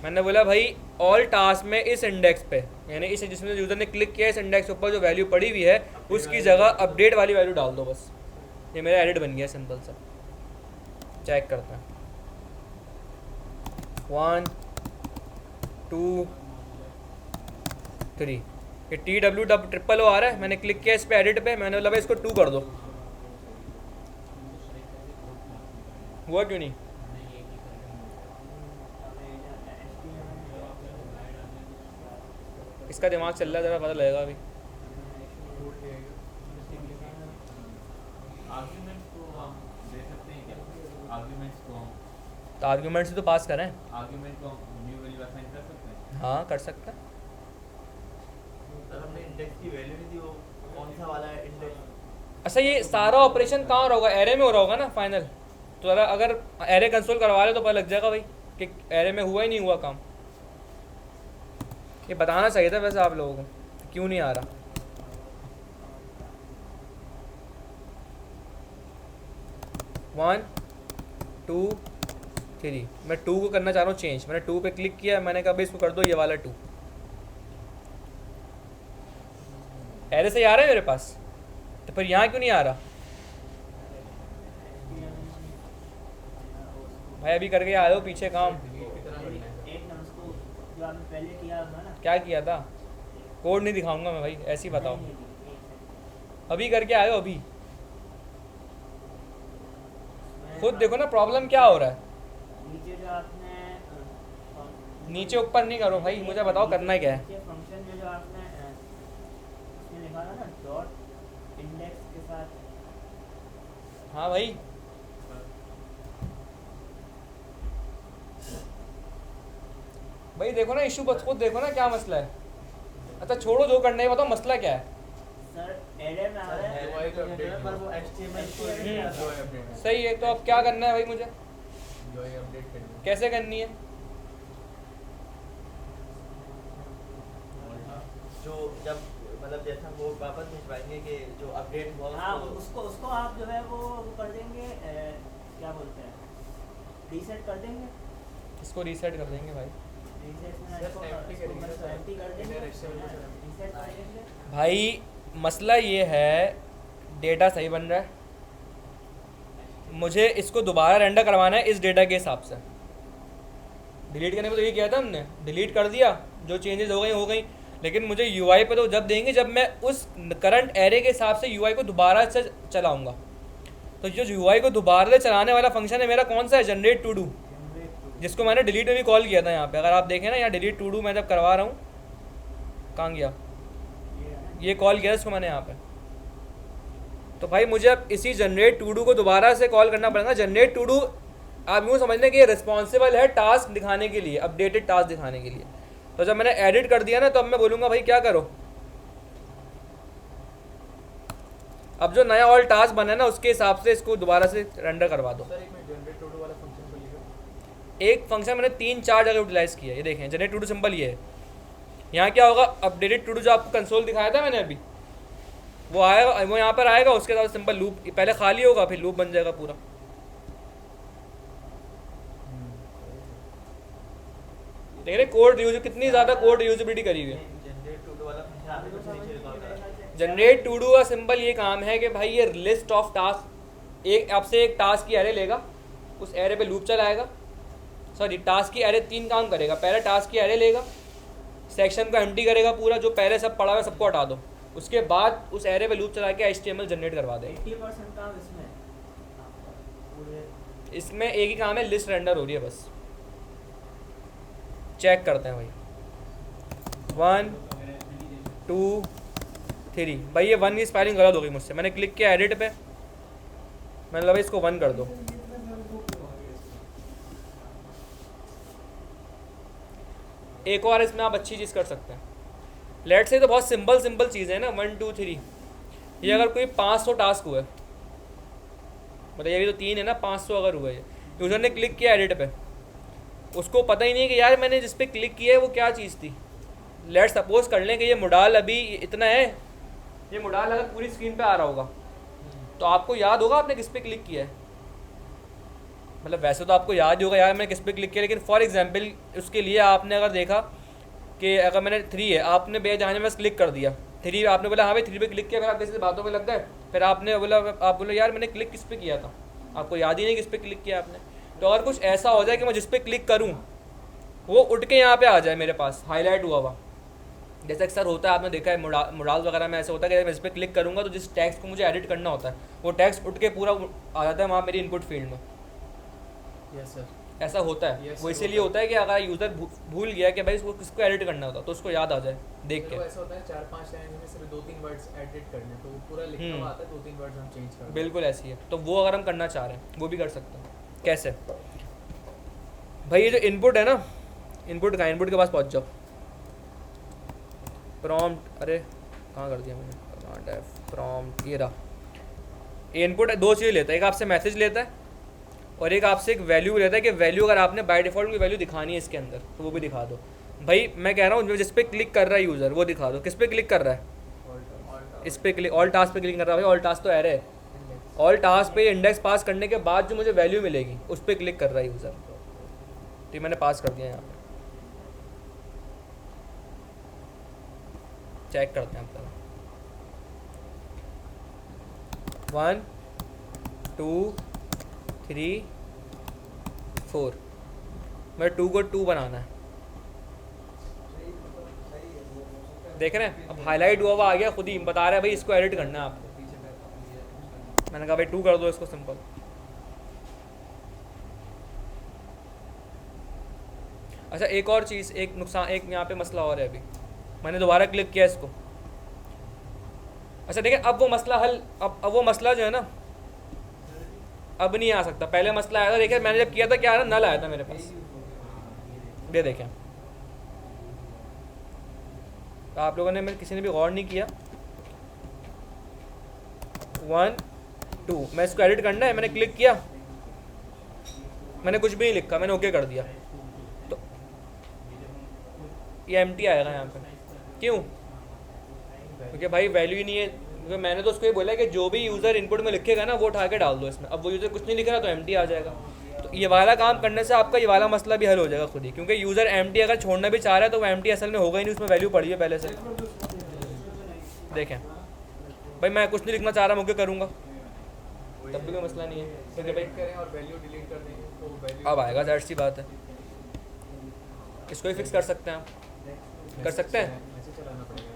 मैंने बोला भाई ऑल टास्क में इस इंडेक्स पे, यानी इस जिसमें यूज़र ने क्लिक किया, इस इंडेक्स के ऊपर जो वैल्यू पड़ी हुई है उसकी जगह अपडेट वाली वैल्यू डाल दो बस। ये मेरा एडिट बन गया सिंपल सा। चेक करते हैं। 1 2 3। ये TWO आ रहा है, मैंने क्लिक किया इस पे एडिट पे, मैंने बोला भाई इसको 2 कर दो। हुआ क्यों नहीं? इसका दिमाग चल रहा है, ज़रा पता लगेगा अभी। आर्ग्यूमेंट्स को हम दे सकते हैं क्या? आर्ग्यूमेंट्स को हम, तो आर्ग्यूमेंट से तो पास करें। आर्ग्यूमेंट को हम न्यू वैल्यू असाइन कर सकते हैं। हाँ कर सकते हैं। सर हमने इंडेक्स की वैल्यू नहीं दी, वो कौन सा वाला है इंडेक्स? अच्छा ये सारा ऑपरेशन कहाँ हो रहा होगा? एरे में हो रहा होगा ना फाइनल। तो ज़रा अगर एरे कंसोल करवा ले तो पता लग जाएगा भाई कि एरे में हुआ ही नहीं हुआ काम। ये बताना चाहिए था वैसे आप लोगों को, क्यों नहीं आ रहा। वन टू थ्री, मैं 2 को करना चाह रहा हूँ चेंज। मैंने 2 पे क्लिक किया, मैंने कहा भाई इसको कर दो ये वाला 2। एरे से ही आ रहा है मेरे पास। तो फिर यहाँ क्यों नहीं आ रहा भाई? अभी करके आए हो पीछे काम, डिलीट की तरह करना है। एक ना उसको जो आपने पहले किया था ना, क्या किया था? कोड नहीं दिखाऊंगा मैं भाई, ऐसे ही बताओ। नहीं, नहीं, नहीं, एक सेकंड। अभी करके आए हो अभी, उसमें खुद देखो ना प्रॉब्लम क्या हो रहा है। नीचे जो आपने नीचे ऊपर नहीं करो भाई, मुझे बताओ करना क्या है। नीचे फंक्शन में जो आपने उसमें लिखा था ना डॉट इंडेक्स के साथ, हाँ भाई, भाई देखो ना इशू, बस खुद देखो ना क्या मसला है। अच्छा छोड़ो जो करना है, बताओ मसला क्या है। सर एरर में आ रहा है। UI का update पर वो HTML को UI update सही है, तो अब क्या करना है भाई मुझे, UI अपडेट करनी है। कैसे करनी है? जो जब मतलब जैसा वो वापस भिजवाएंगे कि जो अपडेट हुआ हाँ उसको उसको आप जो है वो कर देंगे, क्या बोलते हैं, रीसेट कर देंगे। इसको रीसेट कर देंगे भाई। रीसेट में Just इसको empty करेंगे बस सर। empty कर देंगे, Inner HTML को सर। रीसेट कर देंगे। भाई मसला ये है, डेटा सही बन रहा है, मुझे इसको दोबारा रेंडर करवाना है इस डेटा के हिसाब से। डिलीट करने को तो ये किया था हमने, डिलीट कर दिया, जो चेंजेस हो गई, लेकिन मुझे यूआई पे तो जब देंगे जब मैं उस करंट एरे के हिसाब से यूआई को दोबारा से चलाऊंगा। तो जो यूआई को दोबारा से चलाने वाला फंक्शन है मेरा कौन सा है? जनरेट टू डू, जिसको मैंने डिलीट में भी कॉल किया था यहाँ पे। अगर आप देखें ना यहाँ डिलीट टू डू मैं जब करवा रहा हूँ, कहाँ गया, ये कॉल किया इसको मैंने यहाँ पे। तो भाई मुझे अब इसी जनरेट टू डू को दोबारा से कॉल करना पड़ेगा। जनरेट टू डू आप यूँ समझ लें कि ये रिस्पॉन्सिबल है टास्क दिखाने के लिए, अपडेटेड टास्क दिखाने के लिए। तो जब मैंने एडिट कर दिया ना, तो अब मैं बोलूँगा भाई क्या करो, अब जो नया ऑल टास्क बना है ना उसके हिसाब से इसको दोबारा से रेंडर करवा दो। सर एक मिनट, जनरेट टू डू वाला फंक्शन खोलिएगा। एक फंक्शन मैंने 3-4 जगह यूटिलाइज किया है। ये देखें जनरेट टू डू सिंपल ये है। यहाँ क्या होगा, अपडेटेड टू डू जो आपको कंसोल दिखाया था मैंने अभी, वो आएगा, वो यहाँ पर आएगा, उसके साथ सिंपल लूप पहले खाली होगा, फिर लूप बन जाएगा पूरा। देख रहे कोड यूज, कितनी ज़्यादा कोड यूजेबिलिटी करी हुई है। जनरेट टू डू वाला फंक्शन आपने कुछ नीचे लिखा होता है। जनरेट टू डू का सिंपल ये काम है कि भाई ये लिस्ट ऑफ टास्क, एक आपसे एक टास्क की एरे लेगा, उस एरे पे लूप चलाएगा। सॉरी, टास्क की एरे 3 काम करेगा। पहले टास्क की एरे लेगा, सेक्शन को एम्प्टी करेगा पूरा, जो पहले सब पड़ा हुआ है सबको हटा दो। उसके बाद उस एरे पे लूप चला के HTML जनरेट करवा देगा। 80% काम इसमें पूरे इसमें एक ही काम है, लिस्ट रेंडर हो रही है बस। चेक करते हैं भाई, 1 2 3। भाई ये 1 की स्पेलिंग गलत हो गई मुझसे, मैंने क्लिक किया एडिट पे, मैंने लगा इसको 1 कर दो। एक और इसमें आप अच्छी चीज़ कर सकते हैं। लेट से तो बहुत सिंपल चीज़ है ना, 1 2 3। ये अगर कोई 500 टास्क हुए, मतलब ये भी तो 3 है ना, 500 अगर हुए, यूज़र ने क्लिक किया एडिट पे, उसको पता ही नहीं कि यार मैंने जिस पे क्लिक किया है वो क्या चीज़ थी। लेट सपोज कर लें कि ये मोडाल अभी इतना है, ये मोडाल अगर पूरी स्क्रीन पे आ रहा होगा तो आपको याद होगा आपने किस पे क्लिक किया है। मतलब वैसे तो आपको याद ही होगा यार मैंने किस पे क्लिक किया, लेकिन फॉर एग्जांपल उसके लिए आपने अगर देखा कि अगर मैंने 3 है, आपने बेजाने में बस क्लिक कर दिया 3, आपने बोला हाँ भाई 3 पे क्लिक किया, फिर आप किसी बातों में लग गए, फिर आपने बोला, आप बोले यार मैंने क्लिक किस पे किया था, आपको याद ही नहीं किस पे क्लिक किया आपने। तो अगर कुछ ऐसा हो जाए कि मैं जिस पे क्लिक करूँ वो उठ के यहाँ पे आ जाए मेरे पास हाईलाइट हुआ हुआ, जैसे अक्सर होता है, आपने देखा है मोडाल्स वगैरह में ऐसा होता है कि मैं इस पर क्लिक करूँगा तो जिस टेक्स्ट को मुझे एडिट करना होता है वो टेक्स्ट उठ के पूरा आ जाता है वहाँ मेरी इनपुट फील्ड में। Yes sir. ऐसा होता है। Yes, वो sir, इसीलिए होता है कि अगर यूज़र भूल गया कि भाई इसको किसको एडिट करना होता तो उसको याद आ जाए देख के। ऐसा होता है 4-5 लाइन में सिर्फ 2-3 वर्ड्स एडिट करने, तो वो पूरा लिखा हुआ आता है, 2-3 वर्ड्स हम चेंज कर दें। बिल्कुल ऐसी है, तो वो अगर हम करना चाह रहे हैं वो भी कर सकते हैं। कैसे भाई, ये जो इनपुट है ना, इनपुट का इनपुट के पास पहुंच जाओ, प्रॉम्प्ट, अरे कहाँ कर दिया मैंने, कमांड एफ प्रॉम्प्ट, ये रहा। ये इनपुट 2 चीज़ें लेता है, एक आपसे मैसेज लेता है और एक आपसे एक वैल्यू लेता है कि वैल्यू अगर आपने बाय डिफ़ॉल्ट की वैल्यू दिखानी है इसके अंदर तो वो भी दिखा दो। भाई मैं कह रहा हूँ जिस पे क्लिक कर रहा है यूज़र वो दिखा दो। किस पे क्लिक कर रहा है? इस पे क्लिक, ऑल टास्क पे क्लिक कर रहा है। भाई ऑल टास्क तो एरे है, ऑल टास्क पे इंडेक्स पास करने के बाद जो मुझे वैल्यू मिलेगी उस पर क्लिक कर रहा है यूज़र। तो मैंने पास कर दिया यहाँ पे, चेक करते हैं आप। 1 2 3 4। मैं 2 को 2 बनाना है, देख रहे हैं? अब हाईलाइट हुआ हुआ आ गया, खुद ही बता रहा है भाई इसको एडिट करना है आपको। मैंने कहा भाई 2 कर दो इसको सिंपल। अच्छा एक और चीज़, एक नुकसान, एक यहाँ पे मसला और है। अभी मैंने दोबारा क्लिक किया इसको। अच्छा देखिए अब वो मसला हल, अब वो मसला जो है ना अब नहीं आ सकता। पहले मसला आया था, देखिए मैंने जब किया था क्या आया था, नल आया था मेरे पास। ये देखें, तो आप लोगों ने, मैं किसी ने भी गौर नहीं किया। 1 2 मैं इसको एडिट करना है, मैंने क्लिक किया, मैंने कुछ भी नहीं लिखा, मैंने ओके कर दिया, तो ये एम्प्टी आएगा यहाँ पे। क्यों? क्योंकि भाई वैल्यू ही नहीं है। क्योंकि मैंने तो उसको ये बोला कि जो भी यूज़र इनपुट में लिखेगा ना वो उठा के डाल दो इसमें। अब वो यूज़र कुछ नहीं लिख रहा तो एम्प्टी आ जाएगा। तो ये वाला काम करने से आपका ये वाला मसला भी हल हो जाएगा खुद ही, क्योंकि यूज़र एम्प्टी अगर छोड़ना भी चाह रहा है तो वो एम्प्टी असल में होगा ही नहीं, उसमें वैल्यू पड़ी है पहले से। देखें भाई मैं कुछ नहीं लिखना चाह रहा, मुझे करूँगा तब भी कोई मसला नहीं है, क्योंकि भाई करें और वैल्यू डिलीट कर देंगे तो वैल्यू अब आएगा, ज़ाहिर सी बात है। इसको ही फिक्स कर सकते हैं आप, कर सकते हैं। मैसेज चलाना पड़ेगा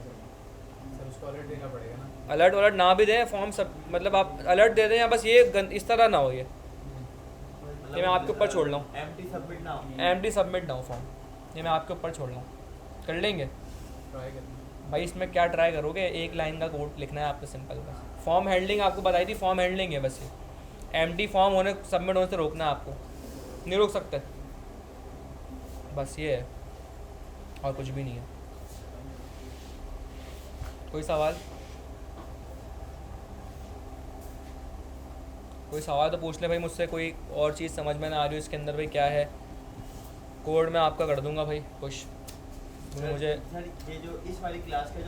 सर, उसको अलर्ट देना पड़ेगा ना। अलर्ट वलर्ट ना भी दें, फॉर्म सब मतलब आप अलर्ट दे दें, या बस ये इस तरह ना हो। ये मैं आपके ऊपर छोड़ रहा हूँ, एम्प्टी सबमिट ना हो। एम्प्टी सबमिट ना हो फॉर्म, ये मैं आपके ऊपर छोड़ रहा हूँ। कर लेंगे ट्राई करना। भाई, इसमें क्या ट्राई करोगे, एक लाइन का कोड लिखना है आपको सिंपल बस। फॉर्म हैंडलिंग आपको बताई थी, फॉर्म हैंडलिंग है बस। ये एम्प्टी फॉर्म होने सबमिट होने से रोकना है आपको, नहीं रोक सकते, बस ये है और कुछ भी नहीं है। कोई सवाल? कोई सवाल तो पूछ ले भाई मुझसे, कोई और चीज़ समझ में ना आ रही हो इसके अंदर भाई क्या है। कोड मैं आपका कर दूंगा भाई कुछ, मुझे सर ये जो इस वाली क्लास का जो